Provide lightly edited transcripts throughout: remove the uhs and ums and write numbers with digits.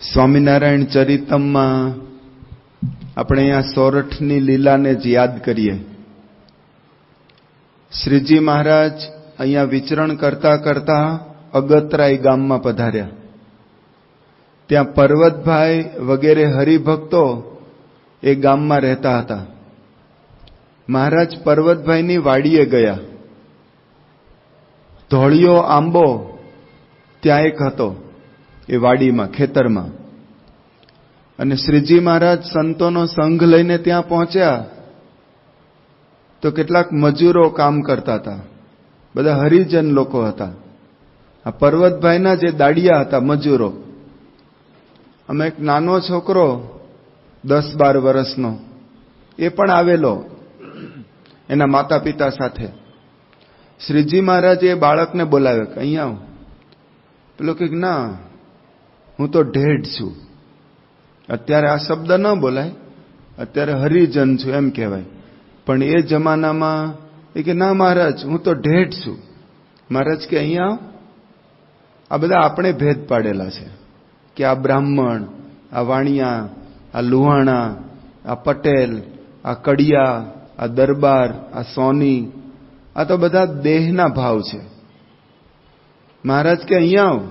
સ્વામિનારાયણ ચરિતમમાં આપણે અહીંયા સોરઠની લીલાને જ યાદ કરીએ. શ્રીજી મહારાજ અહીંયા વિચરણ કરતા કરતા અગતરાય ગામમાં પધાર્યા. ત્યાં પર્વતભાઈ વગેરે હરિભક્તો એ ગામમાં રહેતા હતા. મહારાજ પર્વતભાઈની વાડીએ ગયા. ધોળિયો આંબો ત્યાં એક હતો એ વાડીમાં, ખેતરમાં. અને શ્રીજી મહારાજ સંતોનો સંઘ લઈને ત્યાં પહોંચ્યા તો કેટલાક મજૂરો કામ કરતા હતા. બધા હરિજન લોકો હતા. આ પર્વતભાઈના જે દાડિયા હતા, મજૂરો. અમે એક નાનો છોકરો 10-12 વર્ષનો એ પણ આવેલો એના માતા પિતા સાથે. શ્રીજી મહારાજે એ બાળકને બોલાવ્યો કે અહીંયા આવ. પેલો કે ના, હું તો ઢેઢ છું. અત્યારે આ શબ્દ ન બોલાય, અત્યારે હરિજન છું એમ કહેવાય. પણ એ જમાનામાં એ કે ના મહારાજ, હું તો ઢેઢ છું. મહારાજ કે અહીંયા આવ. આ બધા આપણે ભેદ પાડેલા છે કે આ બ્રાહ્મણ, આ વાણિયા, આ લુહાણા, આ પટેલ, આ કડિયા, આ દરબાર, આ સોની, આ તો બધા દેહના ભાવ છે. મહારાજ કે અહીંયા આવ.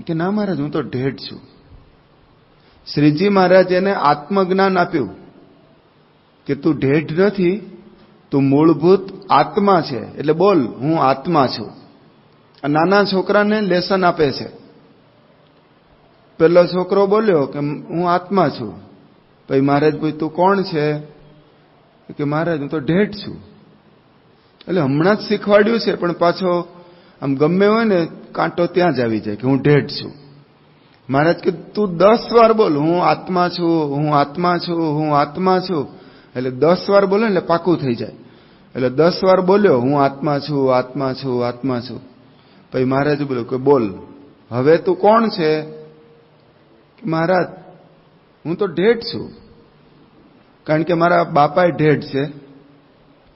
કે ના મહારાજ, હું તો ઢેઢ છું. શ્રીજી મહારાજ એને આત્મજ્ઞાન આપ્યું કે તું ઢેઢ નથી, તું મૂળભૂત આત્મા છે. એટલે બોલ, હું આત્મા છું. આ નાના છોકરાને લેસન આપે છે. પેલો છોકરો બોલ્યો કે હું આત્મા છું. પછી મહારાજ પૂછ્યું તું કોણ છે? કે મહારાજ, હું તો ઢેઢ છું. એટલે હમણાં જ શીખવાડ્યું છે, પણ પાછો આમ ગમે હોય ને કાંટો ત્યાં જ આવી જાય કે હું ઢેઢ છું. મહારાજ કે તું 10 વાર બોલ, હું આત્મા છું, હું આત્મા છું, હું આત્મા છું. એટલે 10 વાર બોલે એટલે પાકું થઈ જાય. એટલે 10 વાર બોલ્યો, હું આત્મા છું, આત્મા છું, આત્મા છું. પછી મહારાજ બોલ્યો કે બોલ, હવે તું કોણ છે? મહારાજ, હું તો ઢેઢ છું. કારણ કે મારા બાપાએ ઢેઢ છે,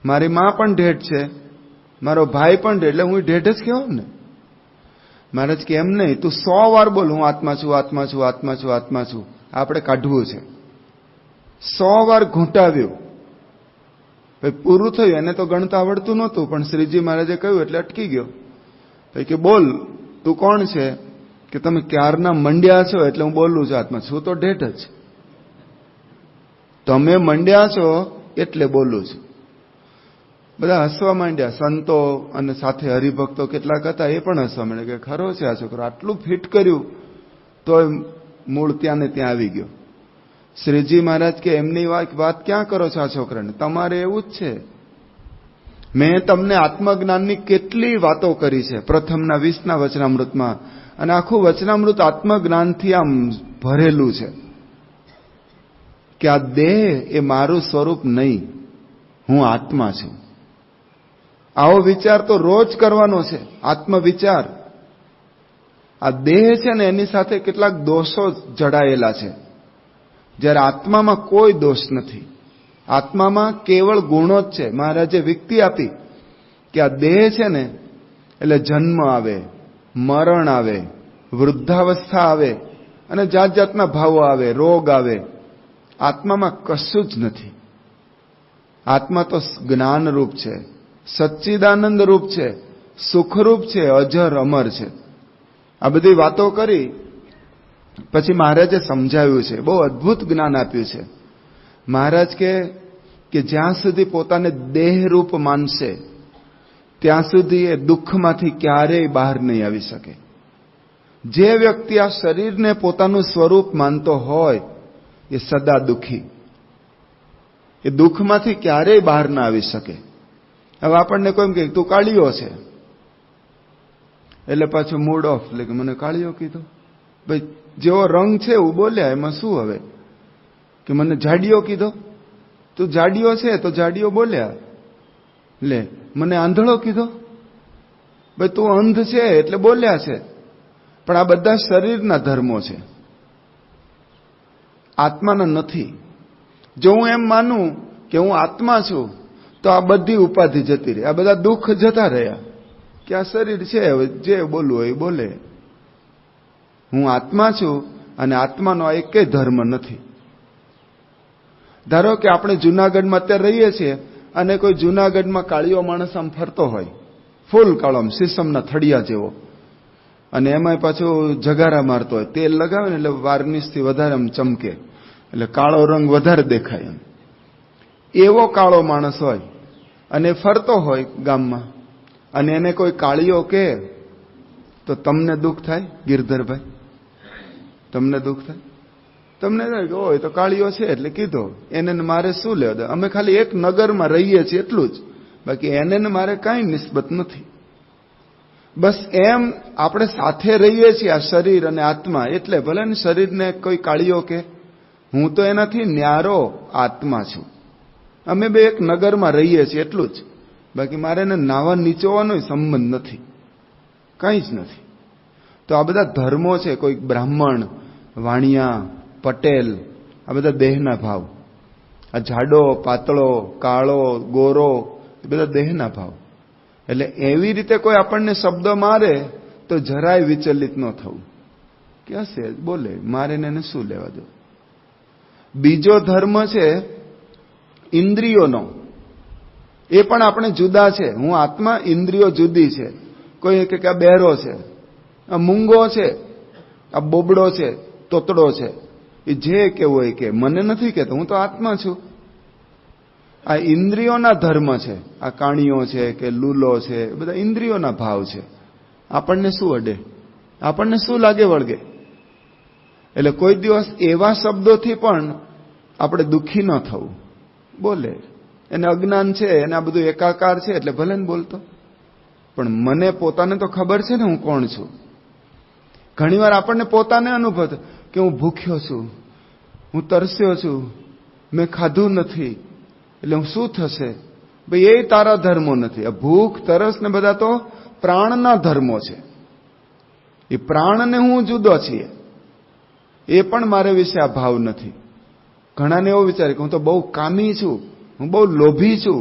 મારી મા પણ ઢેઢ છે, મારો ભાઈ પણ ઢેઢ, એટલે હું ઢેઢ જ કહેવાય ને. મહારાજ કે એમ નહીં, તું 100 વાર બોલ, હું આત્મા છું, આત્મા છું, આત્મા છું, આત્મા છું. આપણે કાઢવું છે. 100 વાર ઘૂંટાવ્યું. પછી પૂરું થયું. એને તો ગણતા આવડતું નહોતું, પણ શ્રીજી મહારાજે કહ્યું એટલે અટકી ગયો. પછી કે બોલ, તું કોણ છે? કે તમે ક્યારના મંડ્યા છો એટલે હું બોલું છું આત્મા છું. તો ઢેઢ જ. તમે મંડ્યા છો એટલે બોલું છું. બધા હસવા માંડ્યા. સંતો અને સાથે હરિભક્તો કેટલાક હતા એ પણ હસવા માંડ્યા કે ખરો છે આ છોકરો, આટલું ફિટ કર્યું તો મૂળ ત્યાં ને ત્યાં આવી ગયો. શ્રીજી મહારાજ કે એમની વાત ક્યાં કરો છો આ છોકરાને? તમારે એવું જ છે. મેં તમને આત્મજ્ઞાનની કેટલી વાતો કરી છે પ્રથમના 20ના વચનામૃતમાં, અને આખું વચનામૃત આત્મજ્ઞાનથી આમ ભરેલું છે કે આ દેહ એ મારું સ્વરૂપ નહીં, હું આત્મા છું. આવો વિચાર તો રોજ કરવાનો છે, આત્મવિચાર. આ દેહ છે ને એની સાથે કેટલાક દોષો જડાયેલા છે, જ્યારે આત્મામાં કોઈ દોષ નથી. આત્મામાં કેવળ ગુણો જ છે. મહારાજે વિકતિ આપી કે આ દેહ છે ને એટલે જન્મ આવે, મરણ આવે, વૃદ્ધાવસ્થા આવે અને જાત જાતના ભાવો આવે, રોગ આવે. આત્મામાં કશું જ નથી. આત્મા તો જ્ઞાનરૂપ છે, સચ્ચિદાનંદ રૂપ છે, સુખરૂપ છે, અજર અમર છે. આ બધી વાતો કરી પછી મહારાજે સમજાવ્યું છે, બહુ અદ્ભુત જ્ઞાન આપ્યું છે. મહારાજ કે જ્યાં સુધી પોતાને દેહરૂપ માનશે ત્યાં સુધી એ દુઃખમાંથી ક્યારેય બહાર નહીં આવી શકે. જે વ્યક્તિ આ શરીરને પોતાનું સ્વરૂપ માનતો હોય એ સદા દુઃખી, એ દુઃખમાંથી ક્યારેય બહાર ના આવી શકે. હવે આપણને કોઈ એમ કહે તું કાળિયો છે એટલે પાછું મૂડ ઓફ, એટલે કે મને કાળિયો કીધો. ભાઈ જેવો રંગ છે એવું બોલ્યા, એમાં શું? હવે કે મને જાડિયો કીધો, તું જાડિયો છે તો જાડિયો બોલ્યા. લે, મને આંધળો કીધો, ભાઈ તું અંધ છે એટલે બોલ્યા છે. પણ આ બધા શરીરના ધર્મો છે, આત્માના નથી. જો હું એમ માનું કે હું આત્મા છું તો આ બધી ઉપાધિ જતી રહી, આ બધા દુઃખ જતા રહ્યા કે આ શરીર છે, જે બોલવું હોય એ બોલે. હું આત્મા છું અને આત્માનો આ એકેય ધર્મ નથી. ધારો કે આપણે જૂનાગઢમાં અત્યારે રહીએ છીએ અને કોઈ જૂનાગઢમાં કાળીઓ માણસ આમ ફરતો હોય, ફૂલ કાળો, સીસમના થડિયા જેવો, અને એમાં પાછું જગારા મારતો હોય, તેલ લગાવે ને એટલે વાર્નિશથી વધારે આમ ચમકે, એટલે કાળો રંગ વધારે દેખાય. એવો કાળો માણસ હોય અને ફરતો હોય ગામમાં, અને એને કોઈ કાળીઓ કહે તો તમને દુઃખ થાય? ગિરધરભાઈ, તમને દુઃખ થાય? તમને થાય કે હોય તો કાળીઓ છે એટલે કીધો, એને મારે શું લેવા? અમે ખાલી એક નગરમાં રહીએ છીએ એટલું જ, બાકી એને મારે કાંઈ નિસ્બત નથી. બસ એમ આપણે સાથે રહીએ છીએ આ શરીર અને આત્મા, એટલે ભલે ને શરીરને કોઈ કાળીઓ કે, હું તો એનાથી ન્યારો આત્મા છું. અમે બે એક નગરમાં રહીએ છીએ એટલું જ, બાકી મારે એને નાવા નીચોવાનો સંબંધ નથી, કંઈ જ નથી. તો આ બધા ધર્મો છે, કોઈ બ્રાહ્મણ, વાણિયા, પટેલ, આ બધા દેહના ભાવ. આ જાડો, પાતળો, કાળો, ગોરો, એ બધા દેહના ભાવ. એટલે એવી રીતે કોઈ આપણને શબ્દ મારે તો જરાય વિચલિત ન થવું, કે હશે બોલે, મારે એને શું લેવા દો. બીજો ધર્મ છે ઇન્દ્રિયોનો. એ પણ આપણે જુદા છે. હું આત્મા, ઇન્દ્રિયો જુદી છે. કોઈ કે આ બહેરો છે, આ મૂંગો છે, આ બોબડો છે, તોતડો છે, એ જે કેવો હોય કે, મને નથી કહેતો, હું તો આત્મા છું. આ ઇન્દ્રિયોના ધર્મ છે. આ કાણીઓ છે કે લૂલો છે, બધા ઇન્દ્રિયોના ભાવ છે. આપણને શું અડે? આપણને શું લાગે વળગે? એટલે કોઈ દિવસ એવા શબ્દોથી પણ આપણે દુઃખી ન થવું. બોલે, એને અજ્ઞાન છે, એને આ બધું એકાકાર છે એટલે ભલે ને બોલતો, પણ મને પોતાને તો ખબર છે ને હું કોણ છું. ઘણીવાર આપણને પોતાને અનુભવ કે હું ભૂખ્યો છું, હું તરસ્યો છું, મેં ખાધું નથી, એટલે હું શું થશે? ભાઈ, એ તારા ધર્મો નથી. આ ભૂખ, તરસ ને બધા તો પ્રાણના ધર્મો છે. એ પ્રાણને હું જુદો છીએ, એ પણ મારે વિશે આ ભાવ નથી. ઘણાને એવો વિચારે કે હું તો બહુ કામી છું, હું બહુ લોભી છું,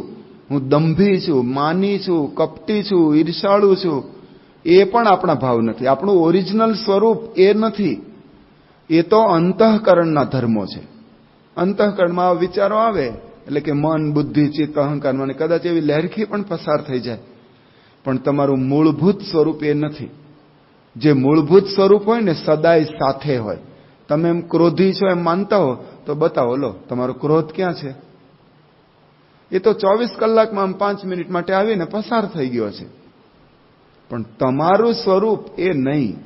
હું દંભી છું, માની છું, કપટી છું, ઈર્ષાળુ છું. એ પણ આપણા ભાવ નથી. આપણું ઓરિજિનલ સ્વરૂપ એ નથી. એ તો અંતઃકરણના ધર્મો છે. અંતઃકરણમાં વિચારો આવે એટલે કે મન, બુદ્ધિ, ચિત્ત, અહંકાર, કદાચ એવી લહેરખી પણ પસાર થઈ જાય, પણ તમારું મૂળભૂત સ્વરૂપ એ નથી. જે મૂળભૂત સ્વરૂપ હોય ને સદાય સાથે હોય. તમે એમ ક્રોધી છો એમ માનતા હો તો બતાવો, લો તમારો ક્રોધ ક્યાં છે? એ તો 24 કલાકમાં 5 મિનિટ માટે આવીને પસાર થઈ ગયો છે, પણ તમારું સ્વરૂપ એ નહીં.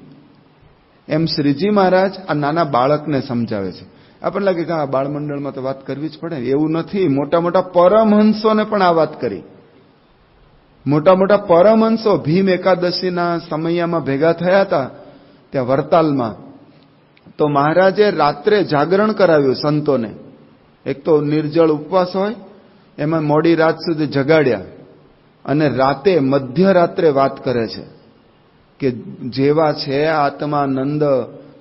એમ શ્રીજી મહારાજ આ નાના બાળકને સમજાવે છે. આપણને લાગે કે આ બાળમંડળમાં તો વાત કરવી જ પડે, એવું નથી. મોટા મોટા પરમહંસોને પણ આ વાત કરી. મોટા મોટા પરમહંસો ભીમ એકાદશીના સમયમાં ભેગા થયા હતા ત્યાં વરતાલમાં, તો મહારાજે રાત્રે જાગરણ કરાવ્યું સંતોને. એક તો નિર્જળ ઉપવાસ હોય, એમાં મોડી રાત સુધી જગાડ્યા, અને રાતે મધ્યરાત્રે વાત કરે છે કે જેવા છે આત્માનંદ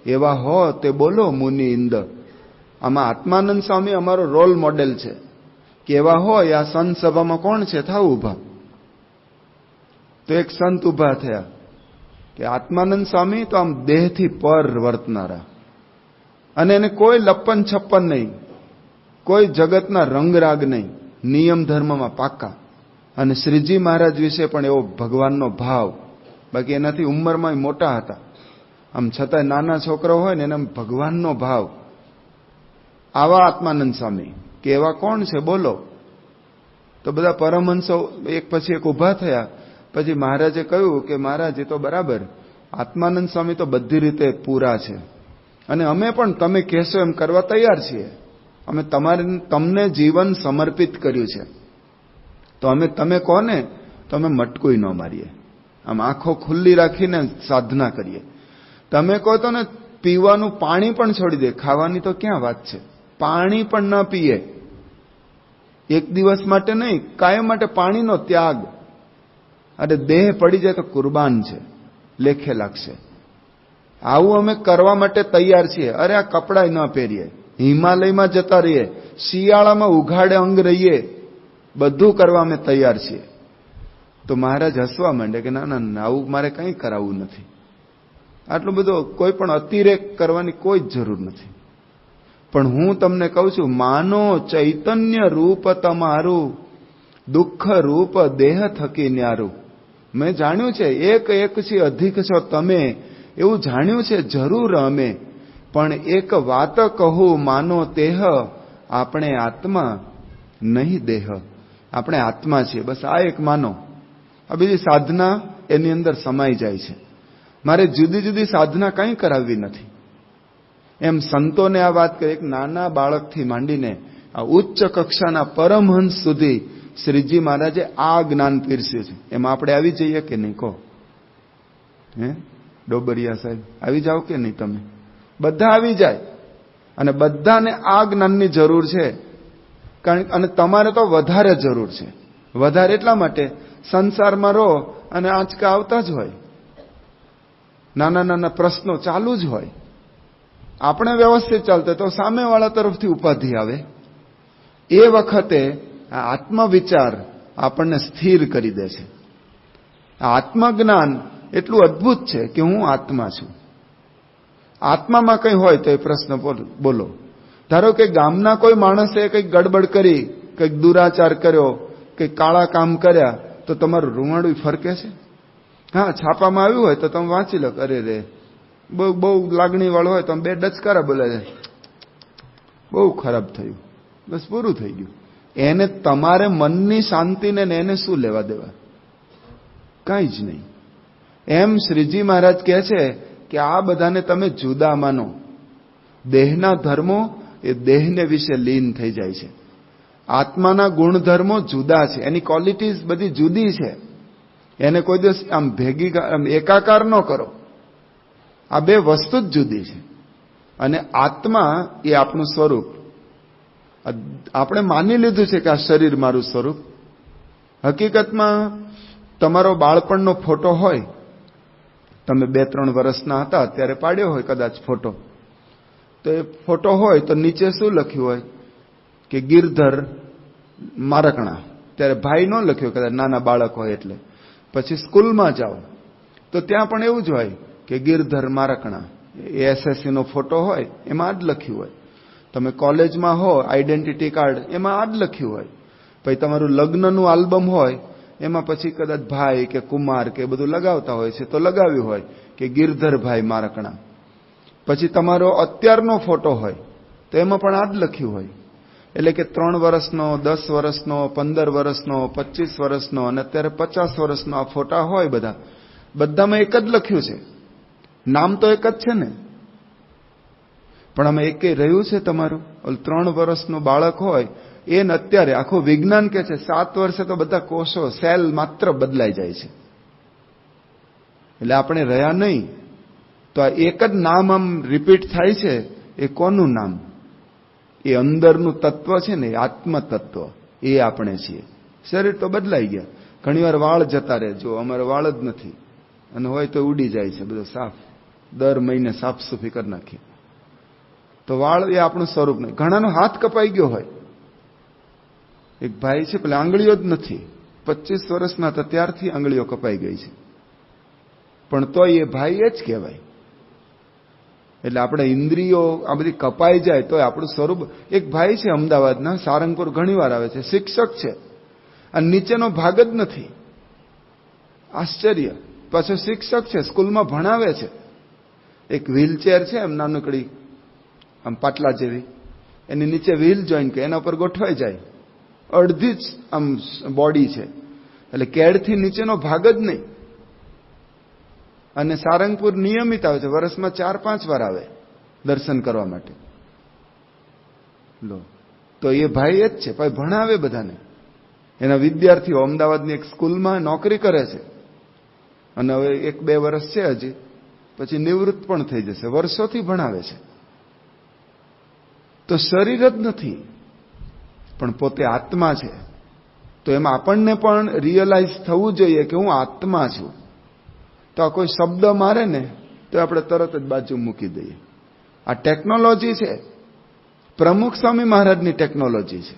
એવા હો તે બોલો મુનિ ઇંદ. આમાં આત્માનંદ સ્વામી અમારો રોલ મોડેલ છે કે એવા હોય. આ સંત સભામાં કોણ છે? થાવ ઉભા. તો એક સંત ઉભા થયા કે આત્માનંદ સ્વામી તો આમ દેહથી પર વર્તનારા, અને એને કોઈ લપ્પન છપ્પન નહીં, કોઈ જગતના રંગરાગ નહીં, નિયમ ધર્મમાં પાકા. અને શ્રીજી મહારાજ વિશે પણ એવો ભગવાનનો ભાવ. બાકી એનાથી ઉંમરમાં મોટા હતા, આમ છતાંય નાના છોકરા હોય ને એને ભગવાનનો ભાવ. આવા આત્માનંદ સ્વામી કે એવા કોણ છે બોલો? તો બધા પરમહંસો એક પછી એક ઉભા થયા. પછી મહારાજે કહ્યું કે મહારાજ, એ તો બરાબર, આત્માનંદ સ્વામી તો બધી રીતે પૂરા છે, અને અમે પણ તમે કહેશો એમ કરવા તૈયાર છીએ. અમે તમને જીવન સમર્પિત કર્યું છે, તો અમે તમે કહો ને તો અમે મટકું ન મારીએ, આમ આંખો ખુલ્લી રાખીને સાધના કરીએ. તમે કહો તો ને પીવાનું પાણી પણ છોડી દે, ખાવાની તો ક્યાં વાત છે. પાણી પણ ન પીએ, એક દિવસ માટે નહીં, કાયમ માટે પાણીનો ત્યાગ. અરે દેહ પડી જાય તો કુરબાન છે, લેખે લાગશે. આવું અમે કરવા માટે તૈયાર છીએ. અરે આ કપડાં ન પહેરીએ, હિમાલયમાં જતા રહીએ, શિયાળામાં ઉઘાડે અંગ રહીએ, બધું કરવા અમે તૈયાર છીએ. તો મહારાજ હસવા માંડે કે ના ના ના, આવું મારે કંઈ કરાવવું નથી. આટલું બધું કોઈ પણ અતિરેક કરવાની કોઈ જ જરૂર નથી. પણ હું તમને કહું છું, માનો ચૈતન્ય રૂપ તમારું દુઃખ રૂપ દેહ થકી ન્યારું. મેં જાણ્યું છે એક એકથી અધિક છો તમે, એવું જાણ્યું છે જરૂર અમે. પણ એક વાત કહું માનો તેહ, આપણે આત્મા નહીં દેહ. આપણે આત્મા છીએ, બસ આ એક માનો. આ બીજી સાધના એની અંદર સમાઈ જાય છે. મારે જુદી જુદી સાધના કંઈ કરાવવી નથી. એમ સંતોને આ વાત કરી, એક નાના બાળકથી માંડીને આ ઉચ્ચ કક્ષાના પરમહંસ સુધી શ્રીજી મહારાજે આ જ્ઞાન પીરસ્યું છે. એમાં આપણે આવી જઈએ કે નહીં કહો? ડોબરિયા સાહેબ આવી જાઓ કે નહીં? તમે બધા આવી જાય અને બધાને આ જ્ઞાનની જરૂર છે. અને તમારે તો વધારે જરૂર છે. વધારે એટલા માટે સંસારમાં રહો અને આંચકા આવતા જ હોય, નાના નાના પ્રશ્નો ચાલુ જ હોય. આપણે વ્યવસ્થિત ચાલતા તો સામેવાળા તરફથી ઉપાધિ આવે. એ વખતે આ આત્મવિચાર આપણને સ્થિર કરી દે છે. આ આત્મજ્ઞાન એટલું અદ્ભુત છે કે હું આત્મા છું. આત્મામાં કંઈ હોય તો એ પ્રશ્ન બોલો. ધારો કે ગામના કોઈ માણસે કંઈક ગડબડ કરી, કંઈક દુરાચાર કર્યો, કંઈક કાળા કામ કર્યા, તો તમારું રૂવાડું ફરકે છે? હા, છાપામાં આવ્યું હોય તો તમે વાંચી લો, અરે રે, બહુ લાગણી વાળો હોય તો બે ડચકારા બોલે છે, બહુ ખરાબ થયું, બસ પૂરું થઈ ગયું. એને તમારે મનની શાંતિને એને શું લેવા દેવા? કાંઈ જ નહીં. એમ શ્રીજી મહારાજ કહે છે કે આ બધાને તમે જુદા માનો. દેહના ધર્મો એ દેહને વિશે લીન થઈ જાય છે. આત્માના ગુણધર્મો જુદા છે, એની ક્વોલિટીઝ બધી જુદી છે. એને કોઈ દિવસ આમ ભેગી એકાકાર ન કરો. આ બે વસ્તુ જ જુદી છે. અને આત્મા એ આપણું સ્વરૂપ. આપણે માની લીધું છે કે આ શરીર મારું સ્વરૂપ. હકીકતમાં તમારો બાળપણનો ફોટો હોય, તમે 2-3 વર્ષના હતા ત્યારે પાડ્યો હોય કદાચ ફોટો, તો એ ફોટો હોય તો નીચે શું લખ્યું હોય કે ગિરધર મારકણા. ત્યારે ભાઈ ન લખ્યું, કદાચ નાના બાળક હોય એટલે. પછી સ્કૂલમાં જાઓ તો ત્યાં પણ એવું જ હોય કે ગિરધર મારકણા. એસએસસી નો ફોટો હોય એમાં આ જ લખ્યું હોય. તમે કોલેજમાં હો, આઈડેન્ટિટી કાર્ડ એમાં આ જ લખ્યું હોય. પછી તમારું લગ્નનું આલ્બમ હોય એમાં પછી કદાચ ભાઈ કે કુમાર કે બધું લગાવતા હોય છે તો લગાવ્યું હોય કે ગિરધરભાઈ મારકણા. પછી તમારો અત્યારનો ફોટો હોય તો એમાં પણ આ જ લખ્યું હોય. એટલે કે 3 વર્ષનો, 10 વર્ષનો, 15 વર્ષનો, 25 વર્ષનો અને અત્યારે 50 વર્ષનો આ ફોટા હોય, બધામાં એક જ લખ્યું છે. નામ તો એક જ છે ને, પણ આમાં એકે રહ્યું છે તમારું. 3 વર્ષનું બાળક હોય એને અત્યારે આખું વિજ્ઞાન કે છે 7 વર્ષે તો બધા કોષો, સેલ માત્ર બદલાઈ જાય છે. એટલે આપણે રહ્યા નહીં. તો આ એક જ નામ આમ રિપીટ થાય છે. એ કોનું નામ? એ અંદરનું તત્વ છે ને, આત્મ તત્વ, એ આપણે છીએ. શરીર તો બદલાઈ ગયા. ઘણીવાર વાળ જતા રહે. જો અમારે વાળ જ નથી, અને હોય તો ઉડી જાય છે બધું સાફ. દર મહિને સાફ સુફી કરી નાખીએ. તો વાળ એ આપણું સ્વરૂપ નહીં. ઘણાનો હાથ કપાઈ ગયો હોય. એક ભાઈ છે, પેલા આંગળીઓ જ નથી, 25 વર્ષના હતા ત્યારથી આંગળીઓ કપાઈ ગઈ છે, પણ તોય એ ભાઈ એ જ કહેવાય. એટલે આપણે ઇન્દ્રિયો આ બધી કપાઈ જાય તો આપણું સ્વરૂપ. એક ભાઈ છે અમદાવાદના, સારંગપુર ઘણીવાર આવે છે, શિક્ષક છે, અને નીચેનો ભાગ જ નથી. આશ્ચર્ય. પાછો શિક્ષક છે, સ્કૂલમાં ભણાવે છે. એક વ્હીલચેર છે એમ નાનકડી, આમ પાટલા જેવી, એની નીચે વ્હીલ જોઈન કે એના ઉપર ગોઠવાઈ જાય. અડધી જ આમ બોડી છે, એટલે કેડથી નીચેનો ભાગ જ નહીં. અને સારંગપુર નિયમિત આવે છે, વર્ષમાં 4-5 વાર આવે દર્શન કરવા માટે. લો, તો એ ભાઈ એ જ છે, ભાઈ ભણાવે બધાને. એના વિદ્યાર્થીઓ અમદાવાદની એક સ્કૂલમાં નોકરી કરે છે, અને હવે 1-2 વર્ષ છે હજી, પછી નિવૃત્ત પણ થઈ જશે. વર્ષોથી ભણાવે છે. તો શરીર જ નથી, પણ પોતે આત્મા છે. તો એમાં આપણને પણ રિયલાઇઝ થવું જોઈએ કે હું આત્મા છું. તો આ કોઈ શબ્દ મારે ને તો આપણે તરત જ બાજુ મૂકી દઈએ. આ ટેકનોલોજી છે, પ્રમુખ સ્વામી મહારાજની ટેકનોલોજી છે.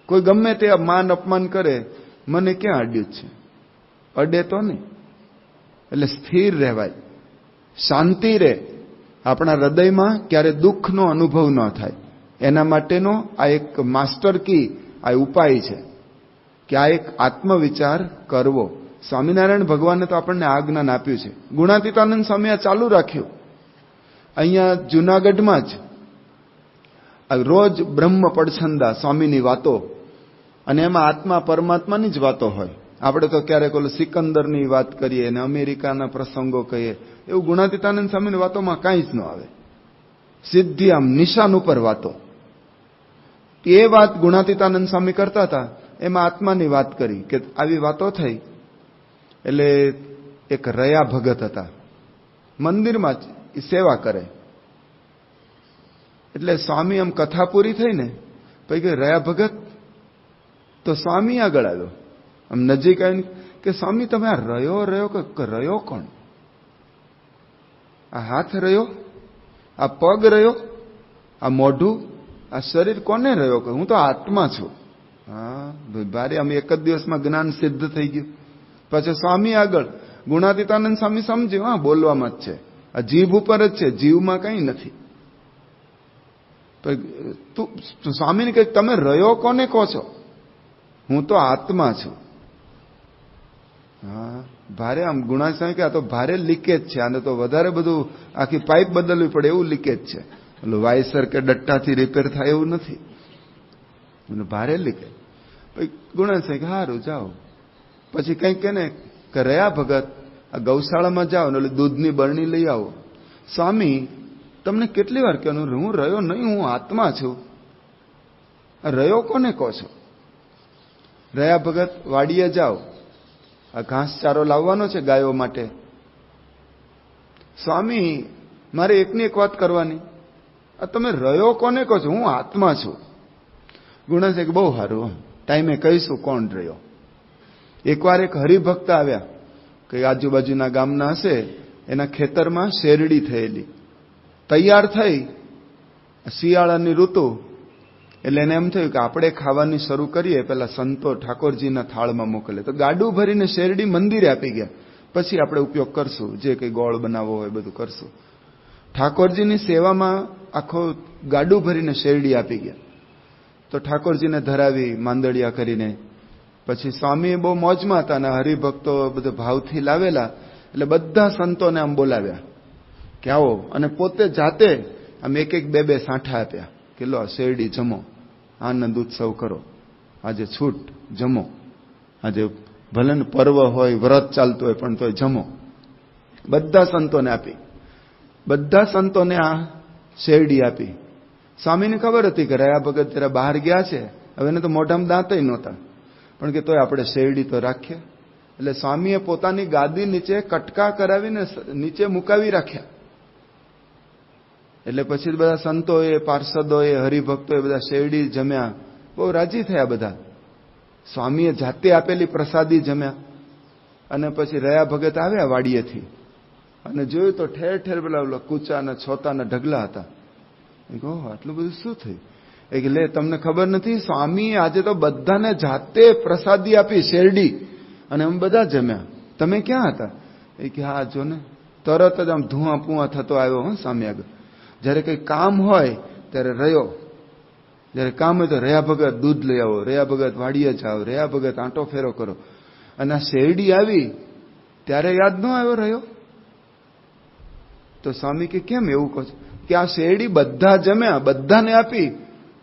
કોઈ ગમે તે માન અપમાન કરે, મને ક્યાં અડ્યું છે? અડે તો નહીં. એટલે સ્થિર રહેવાય. શાંતિ રહે, આપણા હૃદયમાં ક્યારે દુઃખનો અનુભવ ન થાય, એના માટેનો આ એક માસ્ટર કી, આ ઉપાય છે કે આ એક આત્મવિચાર કરવો. સ્વામિનારાયણ ભગવાને તો આપણને આ જ્ઞાન આપ્યું છે. ગુણાતીતાનંદ સ્વામી આ ચાલુ રાખ્યું. અહીંયા જુનાગઢમાં જ રોજ બ્રહ્મ પડછંદા સ્વામીની વાતો, અને એમાં આત્મા પરમાત્માની જ વાતો હોય. આપણે તો ક્યારેક ઓલો સિકંદરની વાત કરીએ ને અમેરિકાના પ્રસંગો કહીએ, એવું ગુણાતીતાનંદ સ્વામીની વાતોમાં કાંઈ જ ન આવે. સીધી આમ નિશાન ઉપર વાતો. એ વાત ગુણાતીતાનંદ સ્વામી કરતા હતા, એમાં આત્માની વાત કરી કે આવી વાતો થઈ. એટલે એક રયા ભગત હતા, મંદિરમાં જ સેવા કરે. એટલે સ્વામી આમ કથા પૂરી થઈ ને પછી કે રયા ભગત, તો સ્વામી આગળ આવ્યો, આમ નજીક આવીને કે સ્વામી તમે આ રહ્યો કે રહ્યો કોણ? આ હાથ રહ્યો, આ પગ રહ્યો, આ મોઢું, આ શરીર કોને રહ્યો? કે હું તો આત્મા છું. હા ભારે, અમે એક જ દિવસમાં જ્ઞાન સિદ્ધ થઈ ગયું. પછી સ્વામી આગળ ગુણાતીતાનંદ સ્વામી સમજ્યું, હા બોલવામાં જ છે, આ જીભ ઉપર જ છે, જીવમાં કઈ નથી. તું સ્વામીને કહે તમે રહ્યો કોને કહો છો? હું તો આત્મા છું. હા ભારે, આમ ગુણાતી સ્વામી કે આ તો ભારે લીકેજ છે, આને તો વધારે બધું આખી પાઇપ બદલવી પડે એવું લીકેજ છે. એટલે વાયસર કે ડટ્ટાથી રિપેર થાય એવું નથી, ભારે લીકેજ. ગુણાતી સ્વામી કે સારું જાઓ. પછી કંઈક કે ને કે રહ્યા ભગત આ ગૌશાળામાં જાઓ ને દૂધની બરણી લઈ આવો. સ્વામી તમને કેટલી વાર કહેવાનું, હું રહ્યો નહીં, હું આત્મા છું. રહ્યો કોને કહો છો? રહ્યા ભગત વાડીએ જાઓ, આ ઘાસચારો લાવવાનો છે ગાયો માટે. સ્વામી મારે એકની એક વાત કરવાની, આ તમે રહ્યો કોને કહો છો? હું આત્મા છું. ગુણા છે કે બહુ સારું, ટાઈમે કહીશું કોણ રહ્યો. એકવાર એક હરિભક્ત આવ્યા, કે આજુબાજુના ગામના હશે, એના ખેતરમાં શેરડી થયેલી તૈયાર થઈ, શિયાળાની ઋતુ. એટલે એને એમ થયું કે આપણે ખાવાની શરૂ કરીએ, પેલા સંતો ઠાકોરજીના થાળમાં મોકલે. તો ગાડું ભરીને શેરડી મંદિરે આપી ગયા, પછી આપણે ઉપયોગ કરશું, જે કંઈ ગોળ બનાવવો હોય બધું કરશું. ઠાકોરજીની સેવામાં આખો ગાડું ભરીને શેરડી આપી ગયા. તો ઠાકોરજીને ધરાવી માંદડિયા કરીને પછી સ્વામી બહુ મોજમાં હતા, અને હરિભક્તો બધો ભાવથી લાવેલા, એટલે બધા સંતોને આમ બોલાવ્યા કે આવો, અને પોતે જાતે આમ એક એક બે સાંઠા આપ્યા કે લો શેરડી જમો, આનંદ ઉત્સવ કરો, આજે છૂટ જમો, આજે ભલે ને પર્વ હોય, વ્રત ચાલતું હોય, પણ તોય જમો. બધા સંતોને આપી, બધા સંતોને આ શેરડી આપી. સ્વામીને ખબર હતી કે રહ્યા ભગત જરા બહાર ગયા છે, હવે એને તો મોઢામાં દાંતય નહોતા, પણ કે તોય આપણે શેરડી તો રાખીએ. એટલે સ્વામીએ પોતાની ગાદી નીચે કટકા કરાવીને નીચે મુકાવી રાખ્યા. એટલે પછી બધા સંતોએ, પાર્ષદોએ, હરિભક્તોએ બધા શેરડી જમ્યા, બહુ રાજી થયા બધા. સ્વામીએ જાતે આપેલી પ્રસાદી જમ્યા. અને પછી રહ્યા ભગત આવ્યા વાડીએથી, અને જોયું તો ઠેર ઠેર પેલા કૂચાના છોતાના ઢગલા હતા. ઓહ આટલું બધું શું થયું? એ કે લે તમને ખબર નથી, સ્વામીએ આજે તો બધાને જાતે પ્રસાદી આપી શેરડી, અને અમે બધા જમ્યા, તમે ક્યાં હતા? એ કે હા જો ને, તરત જ આમ ધુઆ પુઆ થતો આવ્યો. હો સ્વામી આગળ જયારે કઈ કામ હોય ત્યારે રહ્યો, જયારે કામ હોય તો રહ્યા ભગત દૂધ લઈ આવો, રહ્યા ભગત વાડીએ જાઓ, રહ્યા ભગત આંટો ફેરો કરો. અને આ શેરડી આવી ત્યારે યાદ ન આવ્યો રહ્યો? તો સ્વામી કે કેમ એવું કહો છો? કે આ શેરડી બધા જમ્યા, બધાને આપી,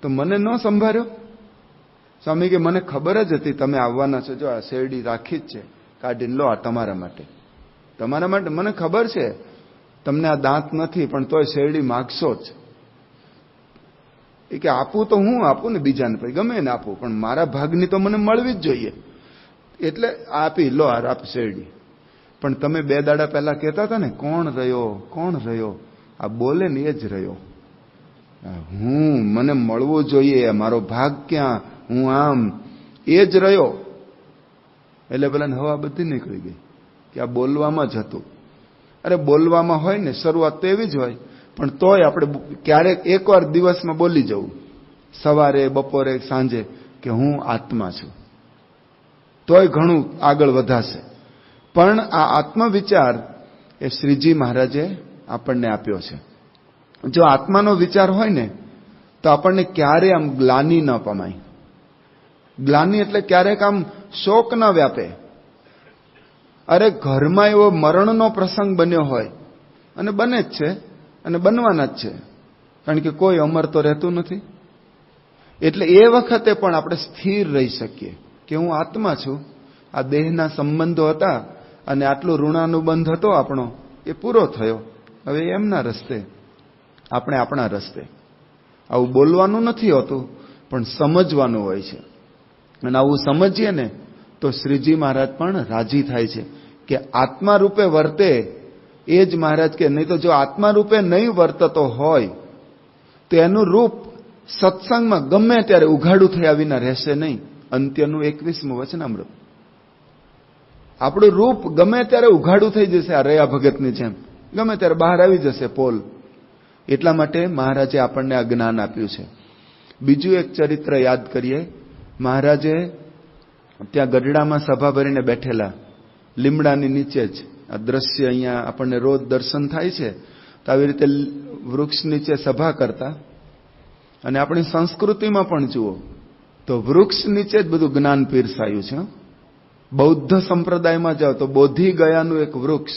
તો મને ન સંભાળ્યો? સ્વામી કે મને ખબર જ હતી તમે આવવાના છો, જો આ શેરડી રાખી જ છે, કાઢીને લો, આ તમારા માટે, તમારા માટે. મને ખબર છે તમને આ દાંત નથી, પણ તોય શેરડી માગશો જ. એ કે આપું તો હું આપું ને બીજાને, પછી ગમે ને આપું, પણ મારા ભાગની તો મને મળવી જ જોઈએ. એટલે આપી, લો આપ શેરડી. પણ તમે 2 દાડા પહેલા કહેતા હતા ને કોણ રહ્યો, કોણ રહ્યો, આ બોલે ને એ જ રહ્યો. હું મને મળવું જોઈએ, મારો ભાગ ક્યાં, હું આમ, એ જ રહ્યો. એટલે પેલા હવા બધી નીકળી ગઈ કે આ બોલવામાં જ હતું. અરે બોલવામાં હોય ને, શરૂઆત તો એવી જ હોય, પણ તોય આપણે ક્યારેક એકવાર દિવસમાં બોલી જવું, સવારે, બપોરે, સાંજે, કે હું આત્મા છું, તોય ઘણું આગળ વધાશે. પણ આ આત્મવિચાર એ શ્રીજી મહારાજે આપણને આપ્યો છે. જો આત્માનો વિચાર હોય ને તો આપણને ક્યારે આમ ગ્લાનિ ન પમાય. ગ્લાનિ એટલે ક્યારેક આમ શોક ન વ્યાપે. અરે ઘરમાં એવો મરણનો પ્રસંગ બન્યો હોય, અને બને જ છે અને બનવાના જ છે, કારણ કે કોઈ અમર તો રહેતું નથી. એટલે એ વખતે પણ આપણે સ્થિર રહી શકીએ કે હું આત્મા છું. આ દેહના સંબંધો હતા અને આટલો ઋણાનુબંધ હતો આપણો, એ પૂરો થયો. હવે એમના રસ્તે, આપણે આપણા રસ્તે. આવું બોલવાનું નથી હોતું, પણ સમજવાનું હોય છે. અને આવું સમજીએ ને તો શ્રીજી મહારાજ પણ રાજી થાય છે કે આત્મા રૂપે વર્તે. એ જ મહારાજ કે નહીં તો જો આત્મા રૂપે નહીં વર્તતો હોય તો એનું રૂપ સત્સંગમાં ગમે ત્યારે ઉઘાડું થયા વિના રહેશે નહીં. અંત્યનું 21મું વચનામૃત. આપણું રૂપ ગમે ત્યારે ઉઘાડું થઈ જશે, આ રયા ભગતની જેમ ગમે ત્યારે બહાર આવી જશે પોલ. એટલા માટે મહારાજે આપણને આ જ્ઞાન આપ્યું છે. બીજું એક ચરિત્ર યાદ કરીએ. મહારાજે ત્યાં ગઢડામાં સભા ભરીને બેઠેલા, લીમડાની નીચે જ. આ દ્રશ્ય અહીંયા આપણને રોજ દર્શન થાય છે. તો આવી રીતે વૃક્ષ નીચે સભા કરતા. અને આપણી સંસ્કૃતિમાં પણ જુઓ તો વૃક્ષ નીચે જ બધું જ્ઞાન પીરસાયું છે. બૌદ્ધ સંપ્રદાયમાં જાઓ તો બોધિ ગયાનું એક વૃક્ષ,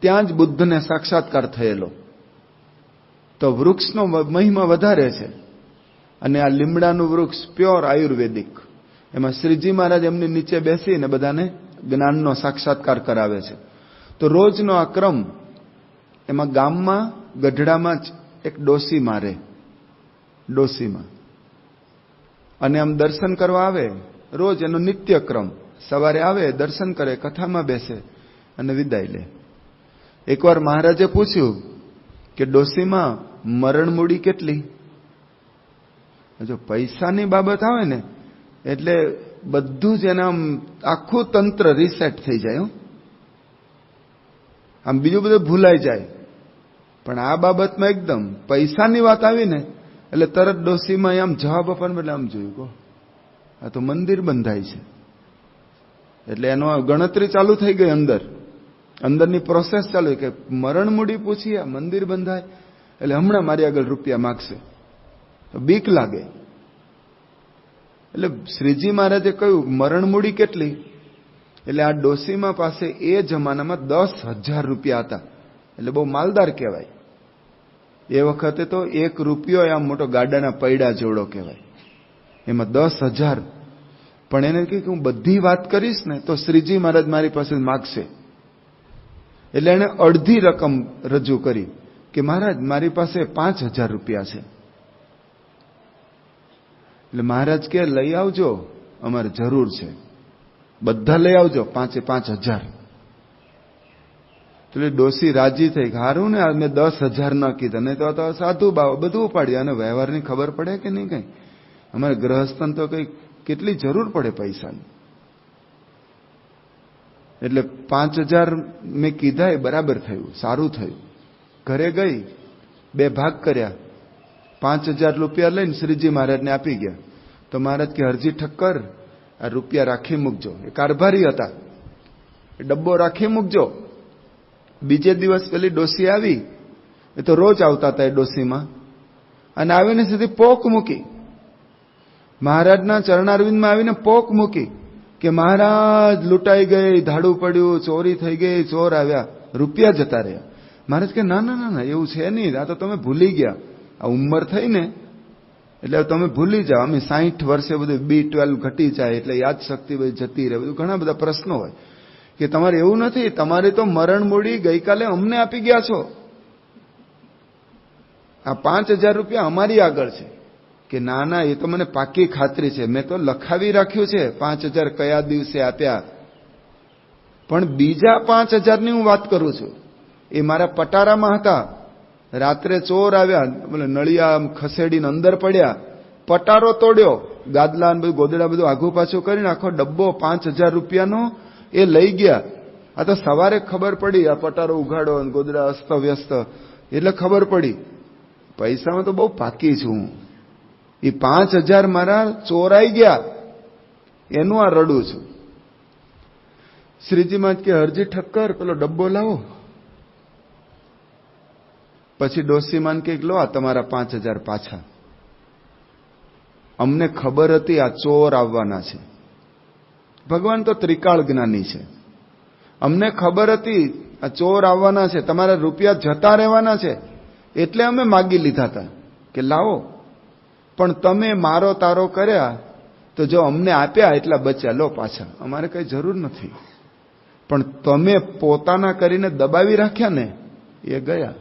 ત્યાં જ બુદ્ધને સાક્ષાત્કાર થયેલો. તો વૃક્ષનો મહિમા વધારે છે. અને આ લીમડાનું વૃક્ષ પ્યોર આયુર્વેદિક. એમાં શ્રીજી મહારાજ એમની નીચે બેસીને બધાને જ્ઞાનનો સાક્ષાત્કાર કરાવે છે. તો રોજનો આ ક્રમ. એમાં ગામમાં ગઢડામાં જ એક ડોસી મારે, ડોસીમાં. અને આમ દર્શન કરવા આવે. રોજ એનો નિત્યક્રમ. સવારે આવે, દર્શન કરે, કથામાં બેસે અને વિદાય લે. એકવાર મહારાજે પૂછ્યું કે ડોસીમાં મરણ મૂડી કેટલી? જો પૈસાની બાબત આવે ને એટલે બધું જ એના આખું તંત્ર રીસેટ થઈ જાય. આમ બીજું બધું ભૂલાઈ જાય. પણ આ બાબતમાં એકદમ પૈસાની વાત આવી ને એટલે તરત ડોસીમાં આમ જવાબ આપવાનું એટલે આમ જોયું કહો આ તો મંદિર બંધાય છે. એટલે એનો ગણતરી ચાલુ થઈ ગઈ. અંદરની પ્રોસેસ ચાલુ કે મરણ મૂડી પૂછી, આ મંદિર બંધાય એટલે હમણાં મારી આગળ રૂપિયા માગશે. તો બીક લાગે. એટલે શ્રીજી મહારાજે કહ્યું મરણ મૂડી કેટલી? એટલે આ ડોસીમા પાસે એ જમાનામાં 10,000 રૂપિયા હતા. એટલે બહુ માલદાર કહેવાય. એ વખતે તો 1 રૂપિયો આમ મોટો ગાડાના પૈડા જેવડો કહેવાય. એમાં 10,000. પણ એને કહ્યું કે હું બધી વાત કરીશ ને તો શ્રીજી મહારાજ મારી પાસે માગશે. એટલે એને અડધી રકમ રજૂ કરી કે મહારાજ મારી પાસે 5,000 રૂપિયા છે. એટલે મહારાજ કે લઈ આવજો, અમારે જરૂર છે, બધા લઈ આવજો, 5,000. એટલે ડોસી રાજી થઈ. હારું ને મેં 10,000 ન કીધા, નહીં તો સાધુ બાવ બધું ઉપાડ્યું. અને વ્યવહારની ખબર પડે કે નહીં કઈ? અમારે ગ્રહસ્થન તો કઈ કેટલી જરૂર પડે પૈસાની. એટલે 5,000 મેં કીધા, એ બરાબર થયું, સારું થયું. ઘરે ગઈ, 2 ભાગ કર્યા. 5,000 રૂપિયા લઈને શ્રીજી મહારાજને આપી ગયા. તો મહારાજ કે હરજી ઠક્કર આ રૂપિયા રાખી મૂકજો. એ કારભારી હતા. એ ડબ્બો રાખી મૂકજો. બીજે દિવસ પેલી ડોસી આવી. એ તો રોજ આવતા હતા એ ડોસીમાં. અને આવીને સીધી પોક મૂકી. મહારાજના ચરણારવિંદમાં આવીને પોક મૂકી કે મહારાજ લૂંટાઈ ગઈ, ધાડું પડ્યું, ચોરી થઈ ગઈ, ચોર આવ્યા, રૂપિયા જતા રહ્યા. મહારાજ કે ના ના ના, એવું છે નહીં, આ તો તમે ભૂલી ગયા. આ ઉંમર થઈ ને એટલે તમે ભૂલી જાઓ. અમે 60 વર્ષે બધું B12 ઘટી જાય એટલે યાદ શક્તિ બધી જતી રહે, બધું ઘણા બધા પ્રશ્નો હોય. કે તમારે એવું નથી, તમારે તો મરણ મૂડી ગઈકાલે અમને આપી ગયા છો. આ 5,000 રૂપિયા અમારી આગળ છે. કે ના ના, એ તો મને પાકી ખાતરી છે, મેં તો લખાવી રાખ્યું છે 5,000 કયા દિવસે આપ્યા. પણ બીજા 5,000 ની હું વાત કરું છું. એ મારા પટારામાં હતા. રાત્રે ચોર આવ્યા, બોલે નળિયા ખસેડીને અંદર પડ્યા, પટારો તોડ્યો, ગાદલા બધું ગોદડા બધું આઘું પાછું કરીને આખો ડબ્બો 5,000 રૂપિયાનો એ લઈ ગયા. આ તો સવારે ખબર પડી, આ પટારો ઉઘાડો અને ગોદડા અસ્ત વ્યસ્ત, એટલે ખબર પડી પૈસામાં તો બહુ પાકી છું હું. એ 5,000 મારા ચોરાઈ ગયા, એનું આ રડું છું. શ્રીજી માં કે હરજી ઠક્કર પેલો ડબ્બો લાવો. પછી ડોશીમાન કે લો આ તમારા 5,000 પાછા. અમને ખબર હતી આ ચોર આવવાના છે. ભગવાન તો ત્રિકાળ જ્ઞાની છે. અમને ખબર હતી આ ચોર આવવાના છે, તમારા રૂપિયા જતા રહેવાના છે, એટલે અમે માગી લીધા હતા કે લાવો. પણ તમે મારો તારો કર્યા તો જો અમને આપ્યા એટલા બચ્યા, લો પાછા, અમારે કઈ જરૂર નથી. પણ તમે પોતાના કરીને દબાવી રાખ્યા ને એ ગયા.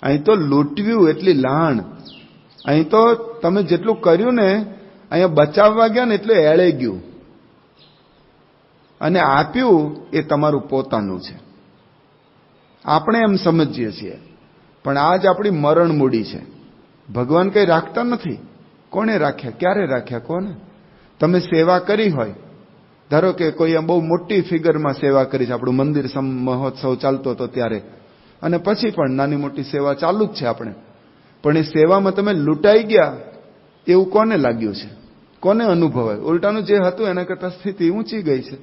અહીં તો લૂંટવ્યું એટલી લાણ. અહીં તો તમે જેટલું કર્યું ને અહીંયા બચાવવા ગયા ને એટલું એળે ગયું. અને આપ્યું એ તમારું પોતાનું છે. આપણે એમ સમજીએ છીએ, પણ આજ આપણી મરણ મૂડી છે. ભગવાન કઈ રાખતા નથી. કોને રાખ્યા, ક્યારે રાખ્યા? કોને? તમે સેવા કરી હોય, ધારો કે કોઈ બહુ મોટી ફિગરમાં સેવા કરી છે, આપણું મંદિર મહોત્સવ ચાલતો હતો ત્યારે, અને પછી પણ નાની મોટી સેવા ચાલુ જ છે આપણે, પણ એ સેવામાં તમે લૂંટાઈ ગયા એવું કોને લાગ્યું છે? કોને અનુભવાય? ઉલટાનું જે હતું એના કરતાં સ્થિતિ ઊંચી ગઈ છે.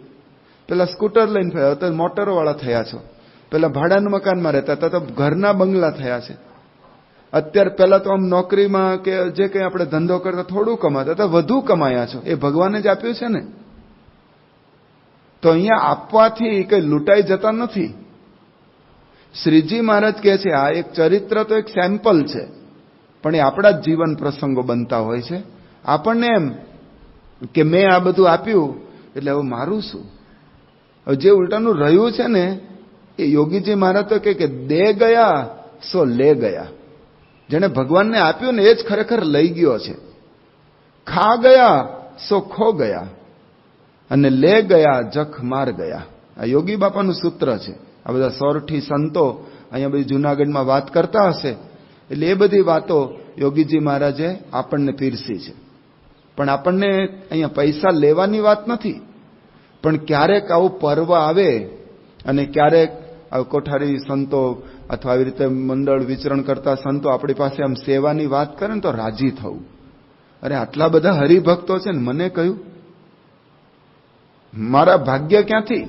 પેલા સ્કૂટર લઈને ફર્યા, તો મોટરો વાળા થયા છો. પેલા ભાડાના મકાનમાં રહેતા હતા તો ઘરના બંગલા થયા છે. અત્યારે પેલા તો આમ નોકરીમાં કે જે કંઈ આપણે ધંધો કરતા થોડું કમાતા હતા, વધુ કમાયા છો. એ ભગવાને જ આપ્યું છે ને. તો અહીંયા આપવાથી કઈ લૂંટાઈ જતા નથી. શ્રીજી મહારાજ કહે છે આ એક ચરિત્ર તો એક સેમ્પલ છે, પણ એ આપણા જ જીવન પ્રસંગો બનતા હોય છે. આપણને એમ કે મેં આ બધું આપ્યું એટલે હવે મારું શું? જે ઉલટાનું રહ્યું છે ને એ યોગીજી મહારાજ તો કે દે ગયા સો લે ગયા. જેને ભગવાનને આપ્યું ને એ જ ખરેખર લઈ ગયો છે. ખા ગયા સો ખો ગયા, અને લે ગયા જખ માર ગયા. આ યોગી બાપાનું સૂત્ર છે. આ બધા સોરઠી સંતો અહીંયા બધી જુનાગઢમાં વાત કરતા હશે, એટલે એ બધી વાતો યોગીજી મહારાજે આપણને પીરસી છે. પણ આપણને અહીંયા પૈસા લેવાની વાત નથી. પણ ક્યારેક આવું પર્વ આવે અને ક્યારેક કોઠારી સંતો અથવા આવી રીતે મંડળ વિચરણ કરતા સંતો આપણી પાસે આમ સેવાની વાત કરે ને તો રાજી થવું. અરે આટલા બધા હરિભક્તો છે ને, મને કહ્યું મારા ભાગ્ય ક્યાંથી?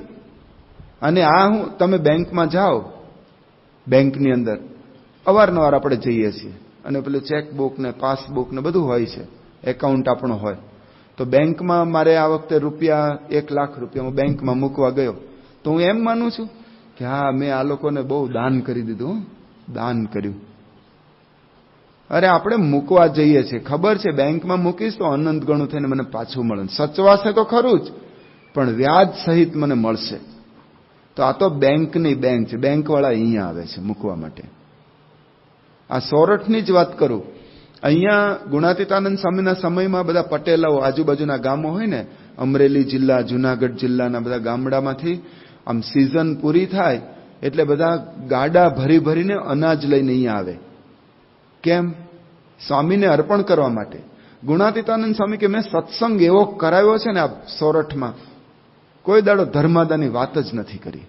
અને આ હું તમે બેંકમાં જાઓ, બેંકની અંદર અવારનવાર આપણે જઈએ છીએ, અને પેલું ચેકબુક ને પાસબુક ને બધું હોય છે, એકાઉન્ટ આપણો હોય. તો બેંકમાં મારે આ વખતે રૂપિયા 1 લાખ રૂપિયા હું બેંકમાં મૂકવા ગયો, તો હું એમ માનું છું કે હા મેં આ લોકોને બહુ દાન કરી દીધું, દાન કર્યું. અરે આપણે મૂકવા જઈએ છીએ, ખબર છે બેંકમાં મૂકીશ તો અનંત ગણું થઈને મને પાછું મળે. સચવાશે તો ખરું જ, પણ વ્યાજ સહિત મને મળશે. તો આ તો બેંકની બેંક છે. બેંકવાળા અહીંયા આવે છે મૂકવા માટે. આ સોરઠની જ વાત કરું. અહીંયા ગુણાતીતાનંદ સ્વામીના સમયમાં બધા પટેલાઓ આજુબાજુના ગામો હોય ને, અમરેલી જિલ્લા, જુનાગઢ જિલ્લાના બધા ગામડામાંથી આમ સિઝન પૂરી થાય એટલે બધા ગાડા ભરી ભરીને અનાજ લઈને અહીંયા આવે. કેમ? સ્વામીને અર્પણ કરવા માટે. ગુણાતીતાનંદ સ્વામી કે મેં સત્સંગ એવો કરાવ્યો છે ને આ સોરઠમાં, કોઈ દાડો ધર્માદાની વાત જ નથી કરી,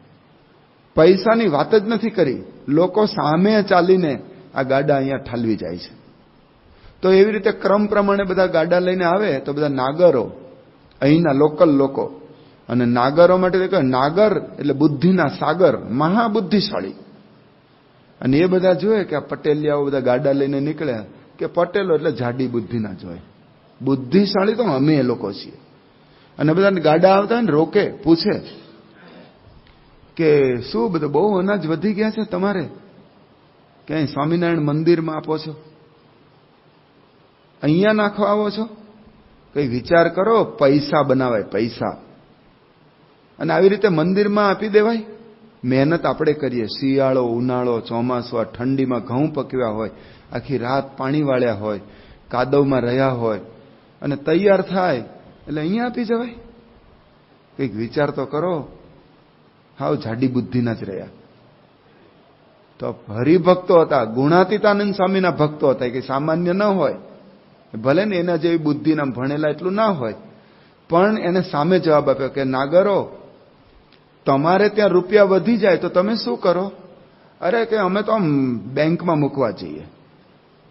પૈસાની વાત જ નથી કરી. લોકો સામે ચાલીને આ ગાડા અહીંયા ઠાલવી જાય છે. તો એવી રીતે ક્રમ પ્રમાણે બધા ગાડા લઈને આવે તો બધા નાગરો, અહીંના લોકલ લોકો, અને નાગરો માટે નાગર એટલે બુદ્ધિના સાગર, મહાબુદ્ધિશાળી. અને એ બધા જોયે કે આ પટેલિયાઓ બધા ગાડા લઈને નીકળ્યા, કે પટેલો એટલે જાડી બુદ્ધિના જ હોય, બુદ્ધિશાળી તો અમે એ લોકો છીએ. અને બધા ગાડા આવતા હોય ને રોકે, પૂછે કે શું બધું બહુ અનાજ વધી ગયા છે તમારે, ક્યાંય સ્વામિનારાયણ મંદિરમાં આપો છો, અહીંયા નાખવા આવો છો? કઈ વિચાર કરો, પૈસા બનાવાય, પૈસા. અને આવી રીતે મંદિરમાં આપી દેવાય? મહેનત આપણે કરીએ, શિયાળો, ઉનાળો, ચોમાસું, આ ઠંડીમાં ઘઉં પકવ્યા હોય, આખી રાત પાણી વાળ્યા હોય, કાદવમાં રહ્યા હોય, અને તૈયાર થાય એટલે અહીંયા આપી જવાય? કંઈક વિચાર તો કરો. હાવ જાડી બુદ્ધિના જ રહ્યા. તો હરિભક્તો હતા, ગુણાતીતાનંદ સ્વામીના ભક્તો હતા, કે સામાન્ય ન હોય, ભલે ને એના જેવી બુદ્ધિના ભણેલા એટલું ના હોય, પણ એને સામે જવાબ આપ્યો કે નાગરો, તમારે ત્યાં રૂપિયા વધી જાય તો તમે શું કરો? અરે કે અમે તો આમ બેંકમાં મૂકવા જઈએ,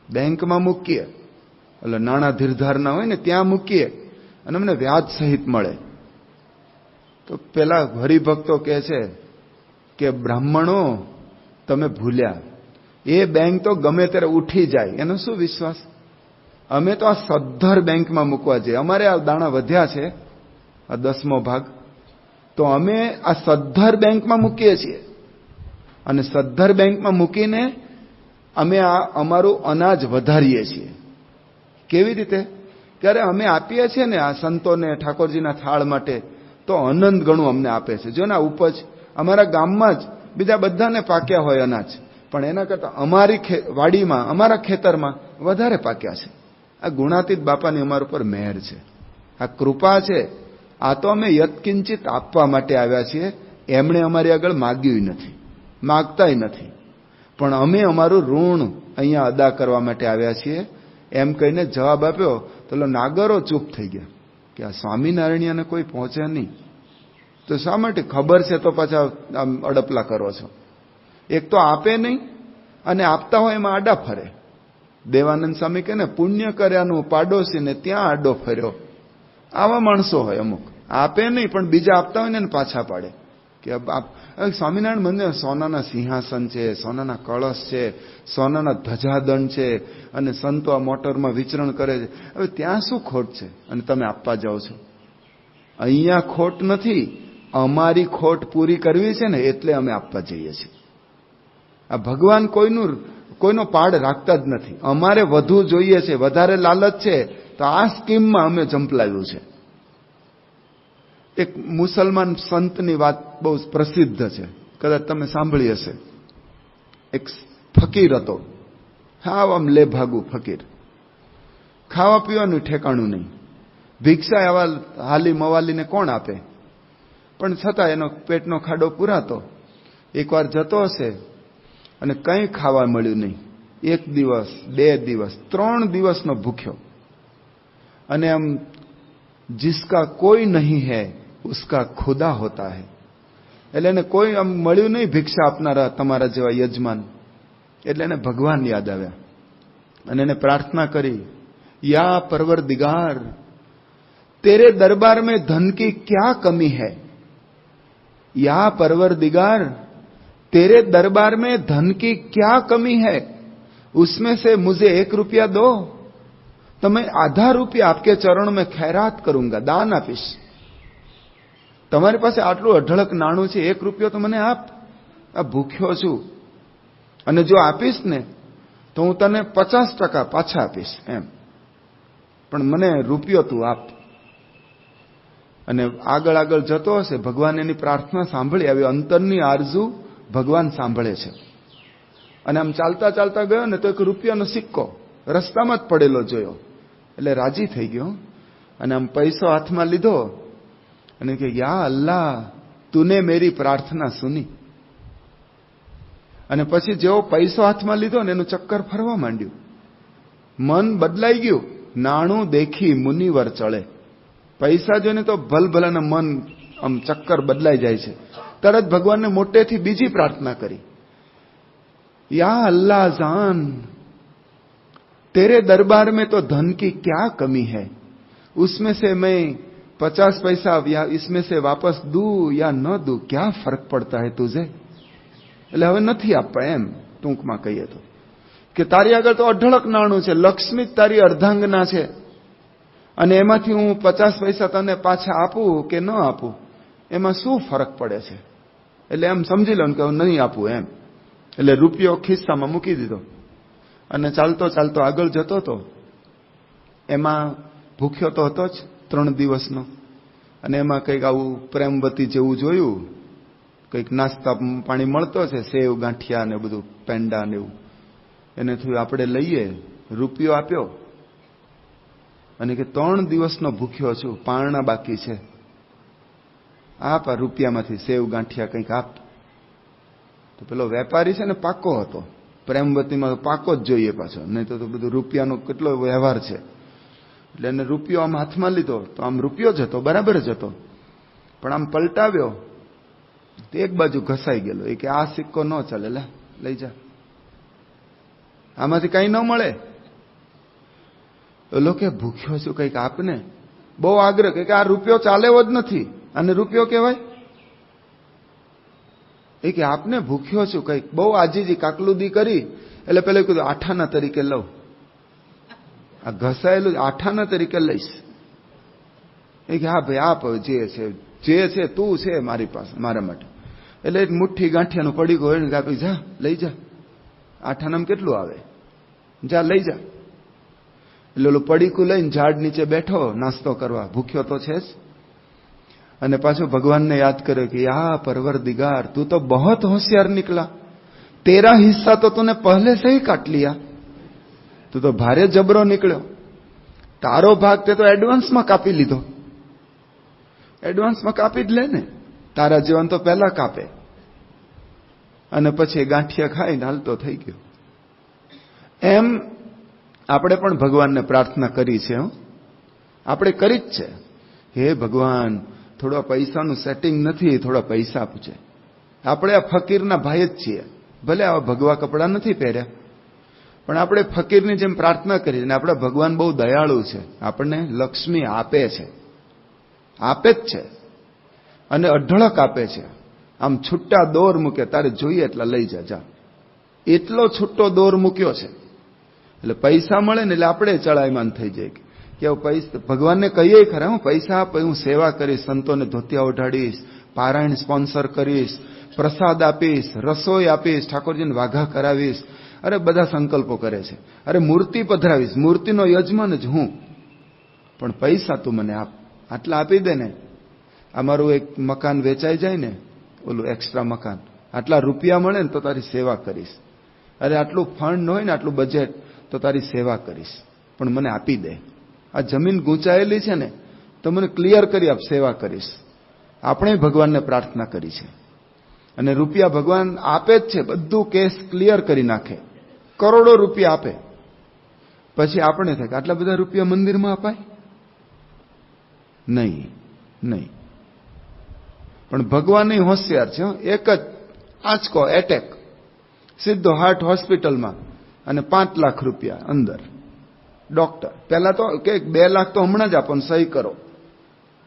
બેંકમાં મૂકીએ, એટલે નાણાં ધીરધારના હોય ને ત્યાં મૂકીએ, અને અમને વ્યાજ સહિત મળે. તો પેલા હરિભક્તો કહે છે કે બ્રાહ્મણો તમે ભૂલ્યા, એ બેંક તો ગમે ત્યારે ઉઠી જાય, એનો શું વિશ્વાસ? અમે તો આ સદ્ધર બેંકમાં મૂકવા જઈએ. અમારે આ દાણા વધ્યા છે, આ 10મો ભાગ, તો અમે આ સદ્ધર બેંકમાં મૂકીએ છીએ. અને સદ્ધર બેંકમાં મૂકીને અમે આ અમારું અનાજ વધારીએ છીએ. કેવી રીતે? ત્યારે અમે આપીએ છીએ ને આ સંતોને ઠાકોરજીના થાળ માટે, તો અનંત ગણું અમને આપે છે. જો ને આ ઉપજ અમારા ગામમાં જ બીજા બધાને પાક્યા હોય અનાજ, પણ એના કરતાં અમારી વાડીમાં, અમારા ખેતરમાં વધારે પાક્યા છે. આ ગુણાતીત બાપાની અમારા ઉપર મહેર છે, આ કૃપા છે. આ તો અમે યત્કિંચિત આપવા માટે આવ્યા છીએ. એમણે અમારી આગળ માગ્યું નથી, માગતાય નથી, પણ અમે અમારું ઋણ અહીંયા અદા કરવા માટે આવ્યા છીએ. એમ કહીને જવાબ આપ્યો તો નાગરો ચૂપ થઈ ગયા કે આ સ્વામિનારાયણને કોઈ પહોંચે નહીં, તો શા માટે? ખબર છે તો પાછા આમ અડપલા કરો છો. એક તો આપે નહીં, અને આપતા હોય એમાં આડા ફરે. દેવાનંદ સ્વામી કહે ને, પુણ્ય કર્યાનું પાડોશીને ત્યાં આડો ફર્યો. આવા માણસો હોય અમુક, આપે નહીં પણ બીજા આપતા હોય ને પાછા પાડે. કે સ્વામિનારાયણ મંદિર સોનાના સિંહાસન છે, સોનાના કળશ છે, સોનાના ધજાદંડ છે, અને સંતો આ મોટરમાં વિચરણ કરે છે. હવે ત્યાં શું ખોટ છે? અને તમે આપવા જાઓ છો. અહીંયા ખોટ નથી, અમારી ખોટ પૂરી કરવી છે ને, એટલે અમે આપવા જઈએ છીએ. આ ભગવાન કોઈનો પાડ રાખતા જ નથી. અમારે વધુ જોઈએ છે, વધારે લાલચ છે, તો આ સ્કીમમાં અમે ઝંપલાવ્યું છે. એક મુસલમાન સંતની વાત બહુ પ્રસિદ્ધ છે, કદાચ તમે સાંભળી હશે. એક ફકીર હતો, હાવ આમ લેભાગુ ફકીર, ખાવા પીવાનું ઠેકાણું નહીં, ભિક્ષા આવા હાલી મવાલીને કોણ આપે? પણ છતાં એનો પેટનો ખાડો પૂરાતો. એકવાર જતો હશે અને કંઈ ખાવા મળ્યું નહીં. 1 દિવસ, 2 દિવસ, 3 દિવસનો ભૂખ્યો. અને આમ જિસકા કોઈ નહીં હૈ ઉસકા ખુદા હોતા હૈ. એટલે એને કોઈ આમ મળ્યું નહીં ભિક્ષા આપનારા તમારા જેવા યજમાન. એટલે એને ભગવાન યાદ આવ્યા અને એને પ્રાર્થના કરી, યા પરવરદિગાર, तेरे दरबार में धन की क्या कमी है? या परवरदिगार, तेरे दरबार में धन की क्या कमी है? उसमें से मुझे 1 रुपया दो, तो मैं आधा रुपया आपके चरणों में खैरात करूंगा, दान આપીશ. તમારી પાસે આટલું અઢળક નાણું છે, 1 રૂપિયો તો મને આપ. આ ભૂખ્યો છું, અને જો આપીશ ને તો હું તને 50% પાછા આપીશ એમ, પણ મને રૂપિયો તું આપ. અને આગળ આગળ જતો હશે, ભગવાન એની પ્રાર્થના સાંભળી. આવી અંતરની આરઝુ ભગવાન સાંભળે છે. અને આમ ચાલતા ચાલતા ગયો ને તો એક રૂપિયાનો સિક્કો રસ્તામાં જ પડેલો જોયો, એટલે રાજી થઈ ગયો અને આમ પૈસો હાથમાં લીધો અને કે, યા અલ્લાહ, તુને મેરી પ્રાર્થના સુની. અને પછી જેવો પૈસો હાથમાં લીધો ને એનું ચક્કર ફરવા માંડ્યું, મન બદલાઈ ગયું. નાણું દેખી મુનિવર ચડે. પૈસા જોઈને તો ભલભલાના મન આમ ચક્કર બદલાઈ જાય છે. તરત ભગવાનને મોટેથી બીજી પ્રાર્થના કરી, યા અલ્લાહ જાન, तेरे दरबार में तो धन की क्या कमी है? उसमें से मैं 50 पैसा या इसमें से वापस दूं या न दूं, क्या फर्क पड़ता है तुझे? એટલે હવે નથી આપવા એમ ટૂંકમાં કહીએ તો, કે તારી આગળ તો અઢળક નાણું છે, લક્ષ્મી તારી અર્ધાંગના છે, અને એમાંથી હું 50 પૈસા તને પાછા આપું કે ન આપું, એમાં શું ફરક પડે છે? એટલે એમ સમજી લો કે હું નહીં આપું એમ. એટલે રૂપિયો ખિસ્સામાં મૂકી દીધો અને ચાલતો ચાલતો આગળ જતો હતો. એમાં ભૂખ્યો તો હતો જ 3 દિવસનો, અને એમાં કંઈક આવું પ્રેમવતી જેવું જોયું, કંઈક નાસ્તા પાણી મળતો છે, સેવ ગાંઠિયા ને બધું, પેંડા ને એવું. એને થયું આપણે લઈએ. રૂપિયો આપ્યો અને કે 3 દિવસનો ભૂખ્યો છું, પારણા બાકી છે, આપ આ રૂપિયામાંથી સેવ ગાંઠિયા કંઈક આપ. તો પેલો વેપારી છે ને પાકો હતો, પ્રેમવતીમાં પાકો જ જોઈએ પાછો, નહીં તો બધું રૂપિયાનો કેટલો વ્યવહાર છે. એટલે એને રૂપિયો આમ હાથમાં લીધો તો આમ રૂપિયો જ હતો, બરાબર જ હતો, પણ આમ પલટાવ્યો તો એક બાજુ ઘસાઈ ગયેલો. એ કે આ સિક્કો ન ચાલે, લઈ જા, આમાંથી કઈ ન મળે. ઓલો કે ભૂખ્યો છું, કંઈક આપને. બહુ આગ્રહ કે આ રૂપિયો ચાલેવો જ નથી, અને રૂપિયો કહેવાય? એ કે આપને ભૂખ્યો છું, કંઈક બહુ આજીજી કાકલુદી કરી એટલે પેલા કીધું આઠાના તરીકે લઉં, આ ઘસાયેલું આઠાના તરીકે લઈશ. એ કે હા ભાઈ આપ, જે છે તું છે મારી પાસે, મારા માટે. એટલે એક મુઠ્ઠી ગાંઠિયાનું પડીકું હોય ને આપી, જા લઈ જા, આઠાનામાં કેટલું આવે, જા લઈ જા. એટલે ઓલું પડીકું લઈને ઝાડ નીચે બેઠો નાસ્તો કરવા, ભૂખ્યો તો છે જ. અને પાછો ભગવાનને યાદ કર્યો કે યા परवरदिगार, तू तो बहुत होशियार निकला, तेरा हिस्सा तो तूने पहले से ही काट लिया, તું તો ભારે જબરો નીકળ્યો, તારો ભાગ તે તો એડવાન્સમાં કાપી લીધો. એડવાન્સમાં કાપી જ લે ને, તારા જીવન તો પહેલા કાપે. અને પછી ગાંઠિયા ખાઈને હાલતો થઈ ગયો. એમ આપણે પણ ભગવાનને પ્રાર્થના કરી છે. આપણે કરી જ છે, હે ભગવાન થોડા પૈસાનું સેટિંગ નથી, થોડા પૈસા આપજે. આપણે આ ફકીરના ભાઈ જ છીએ, ભલે આવા ભગવા કપડા નથી પહેર્યા, પણ આપણે ફકીરની જેમ પ્રાર્થના કરી. અને આપણા ભગવાન બહુ દયાળુ છે, આપણને લક્ષ્મી આપે છે, આપે જ છે, અને અઢળક આપે છે. આમ છૂટા દોર મૂકે, તારે જોઈએ એટલા લઈ જા, એટલો છૂટો દોર મૂક્યો છે. એટલે પૈસા મળે ને એટલે આપણે ચડાયમાન થઈ જાય કે પૈસા ભગવાનને કહીએ ખરા, હું પૈસા આપ, હું સેવા કરીશ, સંતોને ધોતિયા ઓઢાડીશ, પારાયણ સ્પોન્સર કરીશ, પ્રસાદ આપીશ, રસોઈ આપીશ, ઠાકોરજીને વાઘા કરાવીશ. અરે બધા સંકલ્પો કરે છે. અરે મૂર્તિ પધરાવીશ, મૂર્તિનો યજમાન જ હું, પણ પૈસા તું મને આપ, આટલા આપી દે ને. અમારું એક મકાન વેચાઈ જાય ને, ઓલું એક્સ્ટ્રા મકાન, આટલા રૂપિયા મળે ને તો તારી સેવા કરીશ. અરે આટલું ફંડ હોય ને, આટલું બજેટ, તો તારી સેવા કરીશ, પણ મને આપી દે. આ જમીન ગૂંચાયેલી છે ને, તો મને ક્લિયર કરી આપ, સેવા કરીશ. આપણે ભગવાનને પ્રાર્થના કરી છે, અને રૂપિયા ભગવાન આપે જ છે, બધું કેસ ક્લિયર કરી નાખે, કરોડો રૂપિયા આપે. પછી આપણે થાય કે આટલા બધા રૂપિયા મંદિરમાં અપાય? નહીં. પણ ભગવાન હોશિયાર છે. એક જ આંચકો, એટેક, સીધો હાર્ટ હોસ્પિટલમાં, અને 5 લાખ રૂપિયા અંદર. ડોક્ટર પહેલા તો કે 2 લાખ તો હમણાં જ આપો ને સહી કરો,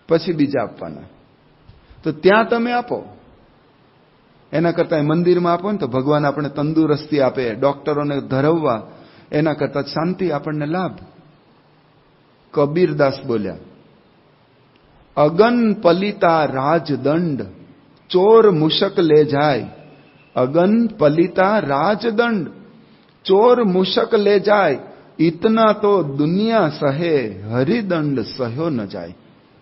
પછી બીજા આપવાના. તો ત્યાં તમે આપો, એના કરતા મંદિરમાં આપો ને તો ભગવાન આપણે તંદુરસ્તી આપે, ડોક્ટરોને ધરવવા, એના કરતા શાંતિ, આપણને લાભ. કબીરદાસ બોલ્યા, અગન પલિતા રાજદંડ, ચોર મુશક લે જાય. અગન પલિતા રાજદંડ, ચોર મુશક લે જાય. ઇતના તો દુનિયા સહે, હરિદંડ સહ્યો ન જાય.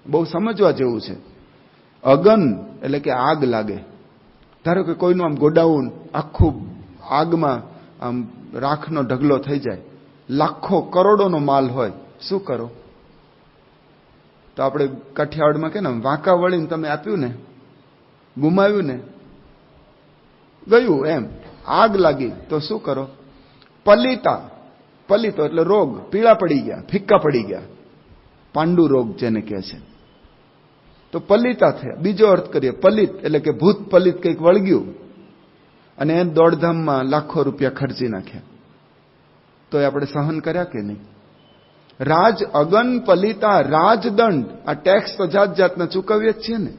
બહુ સમજવા જેવું છે. અગન એટલે કે આગ લાગે. ધારો કે કોઈનું આમ ગોડાઉન આખું આગમાં આમ રાખનો ઢગલો થઈ જાય, લાખો કરોડોનો માલ હોય, શું કરો? તો આપણે કાઠિયાવાડમાં કે ને વાંકા વળીને તમે આપ્યું ને, ગુમાવ્યું ને, ગયું એમ. આગ લાગી તો શું કરો? પલિતો એટલે રોગ, પીળા પડી ગયા, ફિક્કા પડી ગયા, પાંડુ રોગ જેને કહે છે. તો પલિતા થયા. બીજો અર્થ કરીએ, પલિત એટલે કે ભૂત પલિત, કંઈક વળગ્યું, અને એ દોડધામમાં લાખો રૂપિયા ખર્ચી નાખ્યા, તો એ આપણે સહન કર્યા કે નહીં? રાજ અગન પલિતા રાજદંડ, આ ટેક્સ તો જાત જાતના ચૂકવીએ જ છીએ ને.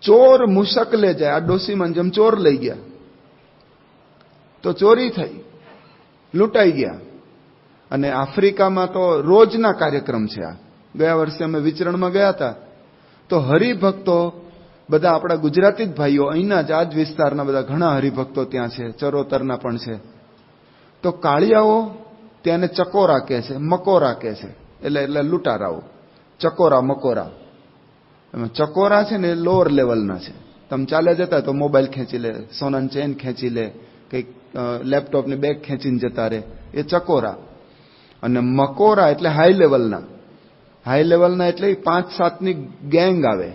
ચોર મુશક લે જાય, આ ડોસીમાં જેમ ચોર લઈ ગયા, તો ચોરી થઈ, લૂંટાઈ ગયા. અને આફ્રિકામાં તો રોજના કાર્યક્રમ છે. આ ગયા વર્ષે અમે વિચરણમાં ગયા હતા, તો હરિભક્તો બધા આપણા ગુજરાતી જ ભાઈઓ, અહીંના જ આ જ વિસ્તારના બધા ઘણા હરિભક્તો ત્યાં છે, ચરોતરના પણ છે. તો કાળિયાઓ ત્યાંને ચકોરા કહે છે, મકોરા કહે છે, એટલે લૂંટારાઓ. ચકોરા મકોરા. ચકોરા છે ને લોઅર લેવલના છે. તમે ચાલ્યા જતા તો મોબાઈલ ખેંચી લે, સોનાની ચેન ખેંચી લે, કંઈક લેપટોપની બેગ ખેંચીને જતા રહે, એ ચકોરા. અને મકોરા એટલે હાઈ લેવલના. હાઈ લેવલના એટલે 5-7ની ગેંગ આવે,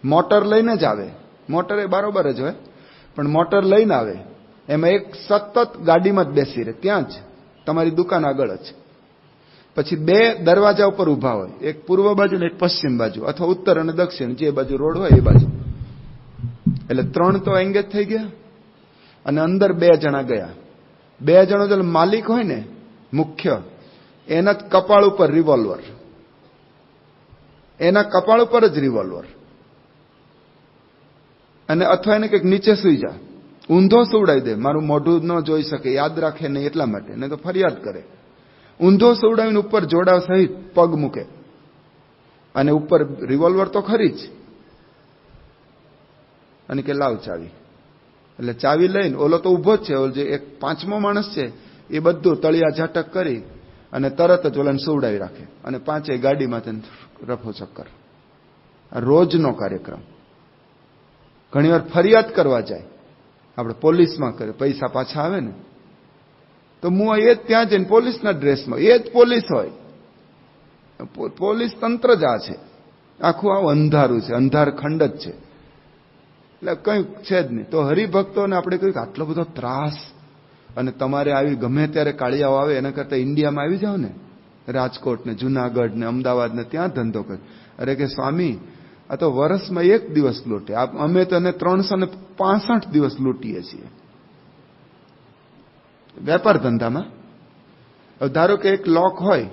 મોટર લઈને જ આવે. મોટર એ બરોબર જ હોય, પણ મોટર લઈને આવે. એમાં એક સતત ગાડીમાં જ બેસી રહે, ત્યાં જ તમારી દુકાન આગળ જ. પછી 2 દરવાજા ઉપર ઊભા હોય, એક પૂર્વ બાજુ ને એક પશ્ચિમ બાજુ, અથવા ઉત્તર અને દક્ષિણ, જે બાજુ રોડ હોય એ બાજુ. એટલે 3 તો એંગેજ થઈ ગયા, અને અંદર 2 જણા ગયા. 2 જણો જો માલિક હોય ને, મુખ્ય, એના જ કપાળ ઉપર રિવોલ્વર, એના કપાળ ઉપર જ રિવોલ્વર. અને અથવા એને કંઈક નીચે સુઈ જા, ઊંધો સુવડાવી દે, મારું મોઢું ન જોઈ શકે, યાદ રાખે નહીં એટલા માટે, નહીં તો ફરિયાદ કરે. ઊંધો સુવડાવીને ઉપર જોડા સહિત પગ મૂકે, અને ઉપર રિવોલ્વર તો ખરી જ, અને કે લાવ ચાવી. એટલે ચાવી લઈને ઓલો તો ઉભો જ છે, ઓલો જે એક પાંચમો માણસ છે એ બધું તળિયા ઝાટક કરી અને તરત જ ઓલાને સુવડાવી રાખે, અને પાંચેય ગાડીમાં તેને રફો ચક્કર. આ રોજનો કાર્યક્રમ. ઘણીવાર ફરિયાદ કરવા જાય, આપણે પોલીસમાં કરે, પૈસા પાછા આવે ને તો હું એ જ ત્યાં જઈને પોલીસના ડ્રેસમાં, એ જ પોલીસ હોય. પોલીસ તંત્ર જ આ છે, આખું આવું અંધારું છે, અંધાર ખંડ જ છે. એટલે કંઈ છે જ નહીં. તો હરિભક્તોને આપણે કહ્યું કે આટલો બધો ત્રાસ, અને તમારે આવી ગમે ત્યારે કાળિયાઓ આવે એના કરતાં ઇન્ડિયામાં આવી જાવ ને, રાજકોટ ને જુનાગઢ ને અમદાવાદ ને, ત્યાં ધંધો કરે. અરે કે સ્વામી, આ તો વર્ષમાં એક દિવસ લૂંટે, અમે તો 365 દિવસ લૂંટીએ છીએ વેપાર ધંધામાં. ધારો કે એક લોક હોય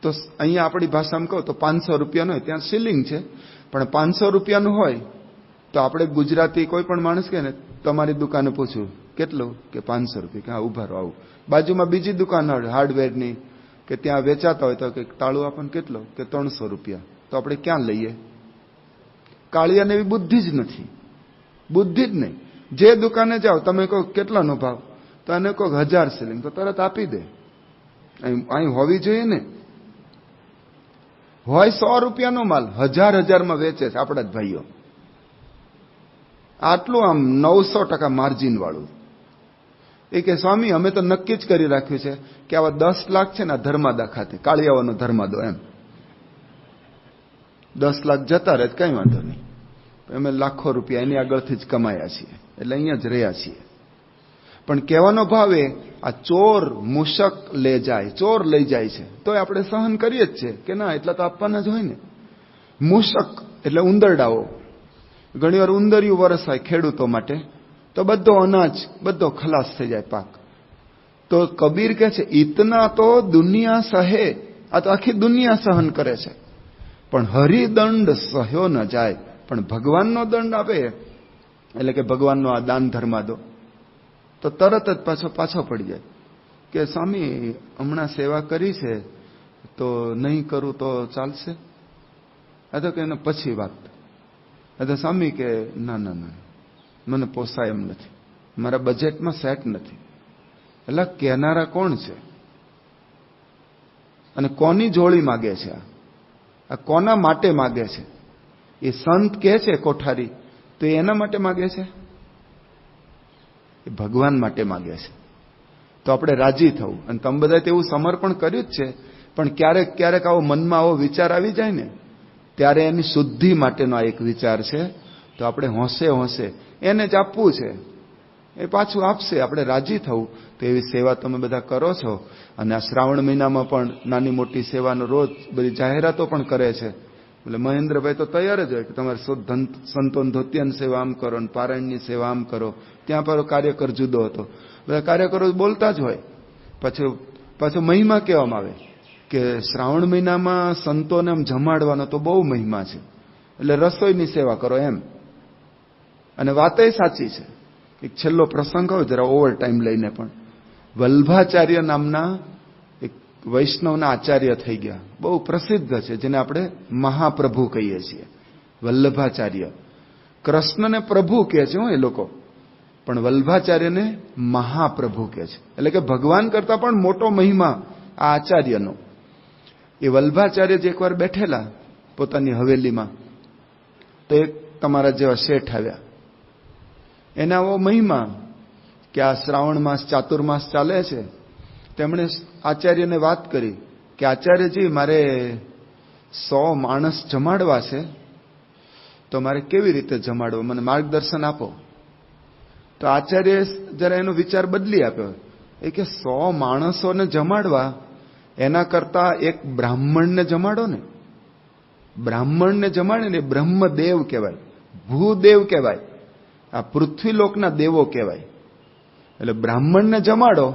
તો અહીંયા આપણી ભાષામાં કહો તો 500 રૂપિયાનું હોય, ત્યાં સીલિંગ છે, પણ 500 રૂપિયાનું હોય તો આપણે ગુજરાતી કોઈ પણ માણસ કહે ને, તમારી દુકાને પૂછ્યું કેટલું, કે 500 રૂપિયા, કે હા ઉભા રહો આવું. બાજુમાં બીજી દુકાન હોય હાર્ડવેરની, કે ત્યાં વેચાતા હોય તો કે તાળું આપણને કેટલો, કે 300 રૂપિયા. તો આપણે ક્યાં લઈએ? કાળિયાને એવી બુદ્ધિ જ નથી, બુદ્ધિ જ નહીં. જે દુકાને જાઓ તમે કહો કેટલાનો ભાવ, તો એને કહો 1000 સીલિંગ, તો તરત આપી દે. અહીં હોવી જોઈએ ને. હોય 100 રૂપિયાનો માલ 1000 વેચે છે આપણા જ ભાઈઓ. આટલું આમ 900% માર્જિન વાળું. એ કે સ્વામી અમે તો નક્કી જ કરી રાખ્યું છે કે આવા 10 લાખ છે ને ધર્માદા ખાતે, કાળિયાવાનો ધર્માદો, એમ 10 લાખ જતા રહે કઈ વાંધો નહીં, અમે લાખો રૂપિયા એની આગળથી જ કમાયા છીએ, એટલે અહીંયા જ રહ્યા છીએ. પણ કહેવાનો ભાવ એ, આ ચોર મૂષક લે જાય, ચોર લઈ જાય છે તોય આપણે સહન કરીએ જ છે કે ના એટલા તો આપવાના જ હોય ને. મૂષક એટલે ઉંદરડાઓ. ઘણીવાર ઉંદરિયું વરસાય ખેડૂતો માટે, તો બધો અનાજ બધો ખલાસ થઈ જાય પાક. તો કબીર કહે છે ઇતના તો દુનિયા સહે, આ તો આખી દુનિયા સહન કરે છે, પણ હરિદંડ સહ્યો ન જાય. પણ ભગવાનનો દંડ આપે, એટલે કે ભગવાનનો આ દાન ધર્માદો, તો તરત જ પાછો પડી જાય કે સ્વામી હમણાં સેવા કરી છે તો નહીં કરું તો ચાલશે? આ તો કે એને પછી વાત. આ તો સ્વામી કે ના ના ના, મને પોસાય એમ નથી, મારા બજેટમાં સેટ નથી. એટલે કહેનારા કોણ છે અને કોની જોડી માગે છે? આ કોના માટે માગે છે? એ સંત કહે છે કોઠારી, તો એના માટે માગે છે? એ ભગવાન માટે માગે છે. તો આપણે રાજી થવું. અને તમે બધાએ એવું સમર્પણ કર્યું જ છે, પણ ક્યારેક ક્યારેક આવો મનમાં આવો વિચાર આવી જાય ને, ત્યારે એની શુદ્ધિ માટેનો આ એક વિચાર છે. તો આપણે હોંશે હોંશે એને જ આપવું છે, એ પાછું આપશે, આપણે રાજી થવું. તો એવી સેવા તમે બધા કરો છો. અને આ શ્રાવણ મહિનામાં પણ નાની મોટી સેવાનો રોજ બધી જાહેરાતો પણ કરે છે. એટલે મહેન્દ્રભાઈ તો તૈયાર જ હોય કે તમારે સંતોન ધોતિયાની સેવા આમ કરો, પારાયણની સેવા આમ કરો. ત્યાં પર કાર્યકર જુદો હતો, બધા કાર્યકરો બોલતા જ હોય. પાછો મહિમા કહેવામાં આવે કે શ્રાવણ મહિનામાં સંતોને આમ જમાડવાનો તો બહુ મહિમા છે, એટલે રસોઈની સેવા કરો એમ. અને વાતય સાચી છે. એક છેલ્લો પ્રસંગ હોય જરા ઓવર ટાઈમ લઈને, પણ વલ્ભાચાર્ય નામના એક વૈષ્ણવના આચાર્ય થઈ ગયા, બહુ પ્રસિદ્ધ છે, જેને આપણે મહાપ્રભુ કહીએ છીએ. વલ્લભાચાર્ય કૃષ્ણને પ્રભુ કહે છે એ લોકો, પણ વલ્ભાચાર્યને મહાપ્રભુ કહે છે. એટલે કે ભગવાન કરતા પણ મોટો મહિમા આ આચાર્યનો. એ વલ્ભાચાર્ય જે એકવાર બેઠેલા પોતાની હવેલીમાં, તો એક તમારા જેવા શેઠ આવ્યા. એના આવો મહિમા કે આ શ્રાવણ માસ ચાતુર્માસ ચાલે છે. તેમણે આચાર્યને વાત કરી કે આચાર્યજી મારે 100 માણસ જમાડવા છે, તો મારે કેવી રીતે જમાડવો, મને માર્ગદર્શન આપો. તો આચાર્ય જરા એનો વિચાર બદલી આપ્યો. એ કે 100 માણસોને જમાડવા એના કરતા એક બ્રાહ્મણને જમાડો ને. બ્રાહ્મણને જમાડે ને બ્રહ્મદેવ કહેવાય, ભૂદેવ કહેવાય, આ પૃથ્વીલોકના દેવો કહેવાય. એટલે બ્રાહ્મણને જમાડો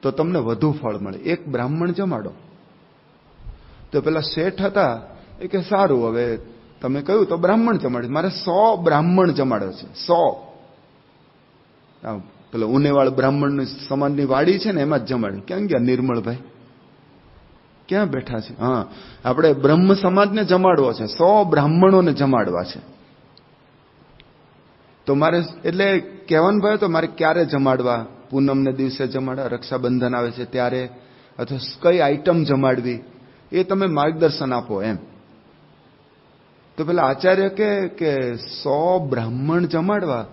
તો તમને વધુ ફળ મળે, એક બ્રાહ્મણ જમાડો. તો પેલા શેઠ હતા એ કે સારું, હવે તમે કહ્યું તો બ્રાહ્મણ જમાડે, મારે 100 બ્રાહ્મણ જમાડે છે, 100. પેલો ઉનેવાળ બ્રાહ્મણ સમાજની વાડી છે ને એમાં જ જમાડે. ક્યાં ગયા નિર્મળભાઈ? ક્યાં બેઠા છે? હા, આપણે બ્રહ્મ સમાજને જમાડવો છે, 100 બ્રાહ્મણોને જમાડવા છે. તો મારે એટલે કહેવાનું ભાઈ તો મારે ક્યારે જમાડવા? પૂનમને દિવસે જમાડવા, રક્ષાબંધન આવે છે ત્યારે, અથવા કઈ આઈટમ જમાડવી, એ તમે માર્ગદર્શન આપો એમ. તો પેલા આચાર્ય કે 100 બ્રાહ્મણ જમાડવા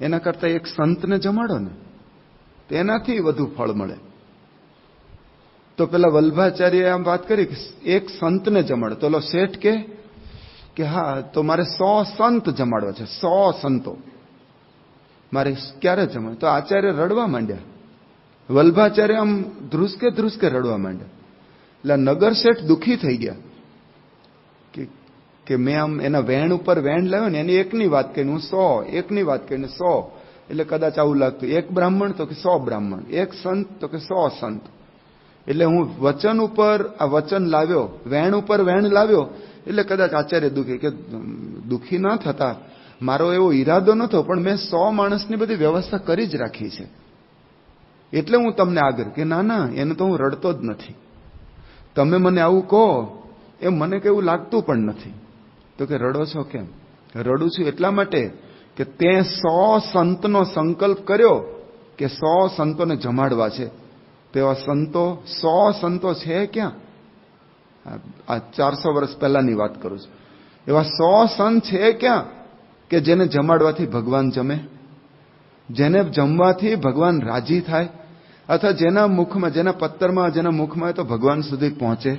એના કરતા એક સંતને જમાડો ને, તેનાથી વધુ ફળ મળે. તો પેલા વલ્ભાચાર્ય આમ વાત કરી કે એક સંતને જમાડો. તો ઓલો શેઠ કે હા, તો મારે 100 સંત જમાડવા છે, 100 સંતો મારે ક્યારે જમાડે? તો આચાર્ય રડવા માંડ્યા. વલ્ભાચાર્ય આમ ધ્રુસકે રડવા માંડ્યા. એટલે નગર શેઠ દુઃખી થઈ ગયા કે મેં આમ એના વેણ ઉપર વેણ લાવ્યો ને, એની એકની વાત કરીને હું 100, એકની વાત કરીને 100. એટલે કદાચ આવું લાગતું, એક બ્રાહ્મણ તો કે 100 બ્રાહ્મણ, એક સંત તો કે 100 સંત. એટલે હું વચન ઉપર આ વચન લાવ્યો, વેણ ઉપર વેણ લાવ્યો. એટલે કદાચ આચાર્ય દુઃખી ન થતા, મારો એવો ઈરાદો નતો, પણ મેં 100 માણસની બધી વ્યવસ્થા કરી જ રાખી છે. એટલે હું તમને આગ્રહ કે ના, એને તો હું રડતો જ નથી. તમે મને આવું કહો એમ મને કેવું લાગતું પણ નથી. તો કે રડો છો કેમ? રડું છું એટલા માટે કે તે 100 સંતનો સંકલ્પ કર્યો કે 100 સંતોને જમાડવા છે. તેવા સંતો 100 સંતો છે ક્યાં? આ 400 વર્ષ પહેલાની વાત કરું છું. એવા 100 સંત છે ક્યાં કે જેને જમાડવાથી ભગવાન જમે, જેને જમવાથી ભગવાન રાજી થાય, અથવા જેના મુખમાં, જેના પત્તરમાં, જેના મુખમાં તો ભગવાન સુધી પહોંચે?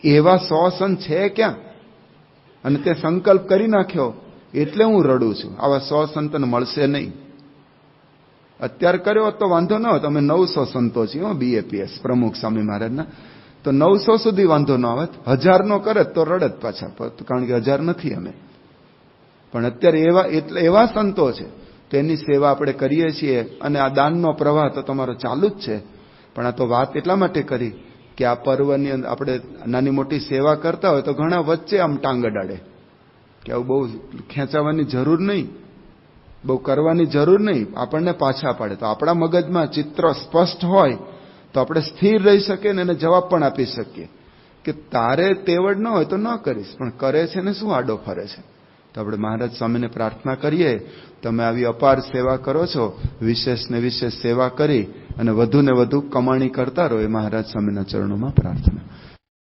એવા 100 સંત છે ક્યાં? અને તે સંકલ્પ કરી નાખ્યો એટલે હું રડું છું. આવા 100 સંતને મળશે નહીં. અત્યારે કર્યો તો વાંધો ન હોય. અમે 900 સંતો છીએ BAPS પ્રમુખ સ્વામી મહારાજના, તો 900 સુધી વાંધો ન આવે. 1000 નો કરે તો રડત પાછા, કારણ કે 1000 નથી અમે. પણ અત્યારે એવા સંતો છે, તેની સેવા આપણે કરીએ છીએ. અને આ દાનનો પ્રવાહ તો તમારો ચાલુ જ છે. પણ આ તો વાત એટલા માટે કરી કે આ પર્વની અંદર આપણે નાની મોટી સેવા કરતા હોય તો ઘણા વચ્ચે આમ ટાંગ અડાડે કે આવું બહુ ખેંચાવાની જરૂર નહીં, બહુ કરવાની જરૂર નહીં, આપણને પાછા પાડે. તો આપણા મગજમાં ચિત્ર સ્પષ્ટ હોય તો આપણે સ્થિર રહી શકીએ ને એને જવાબ પણ આપી શકીએ કે તારે તેવડ ન હોય તો ન કરીશ, પણ કરે છે ને શું આડો ફરે છે. તો આપણે મહારાજ સ્વામીને પ્રાર્થના કરીએ, તમે આવી અપાર સેવા કરો છો, વિશેષ ને વિશેષ સેવા કરી અને વધુ ને વધુ કમાણી કરતા રહો, એ મહારાજ સ્વામીના ચરણોમાં પ્રાર્થના.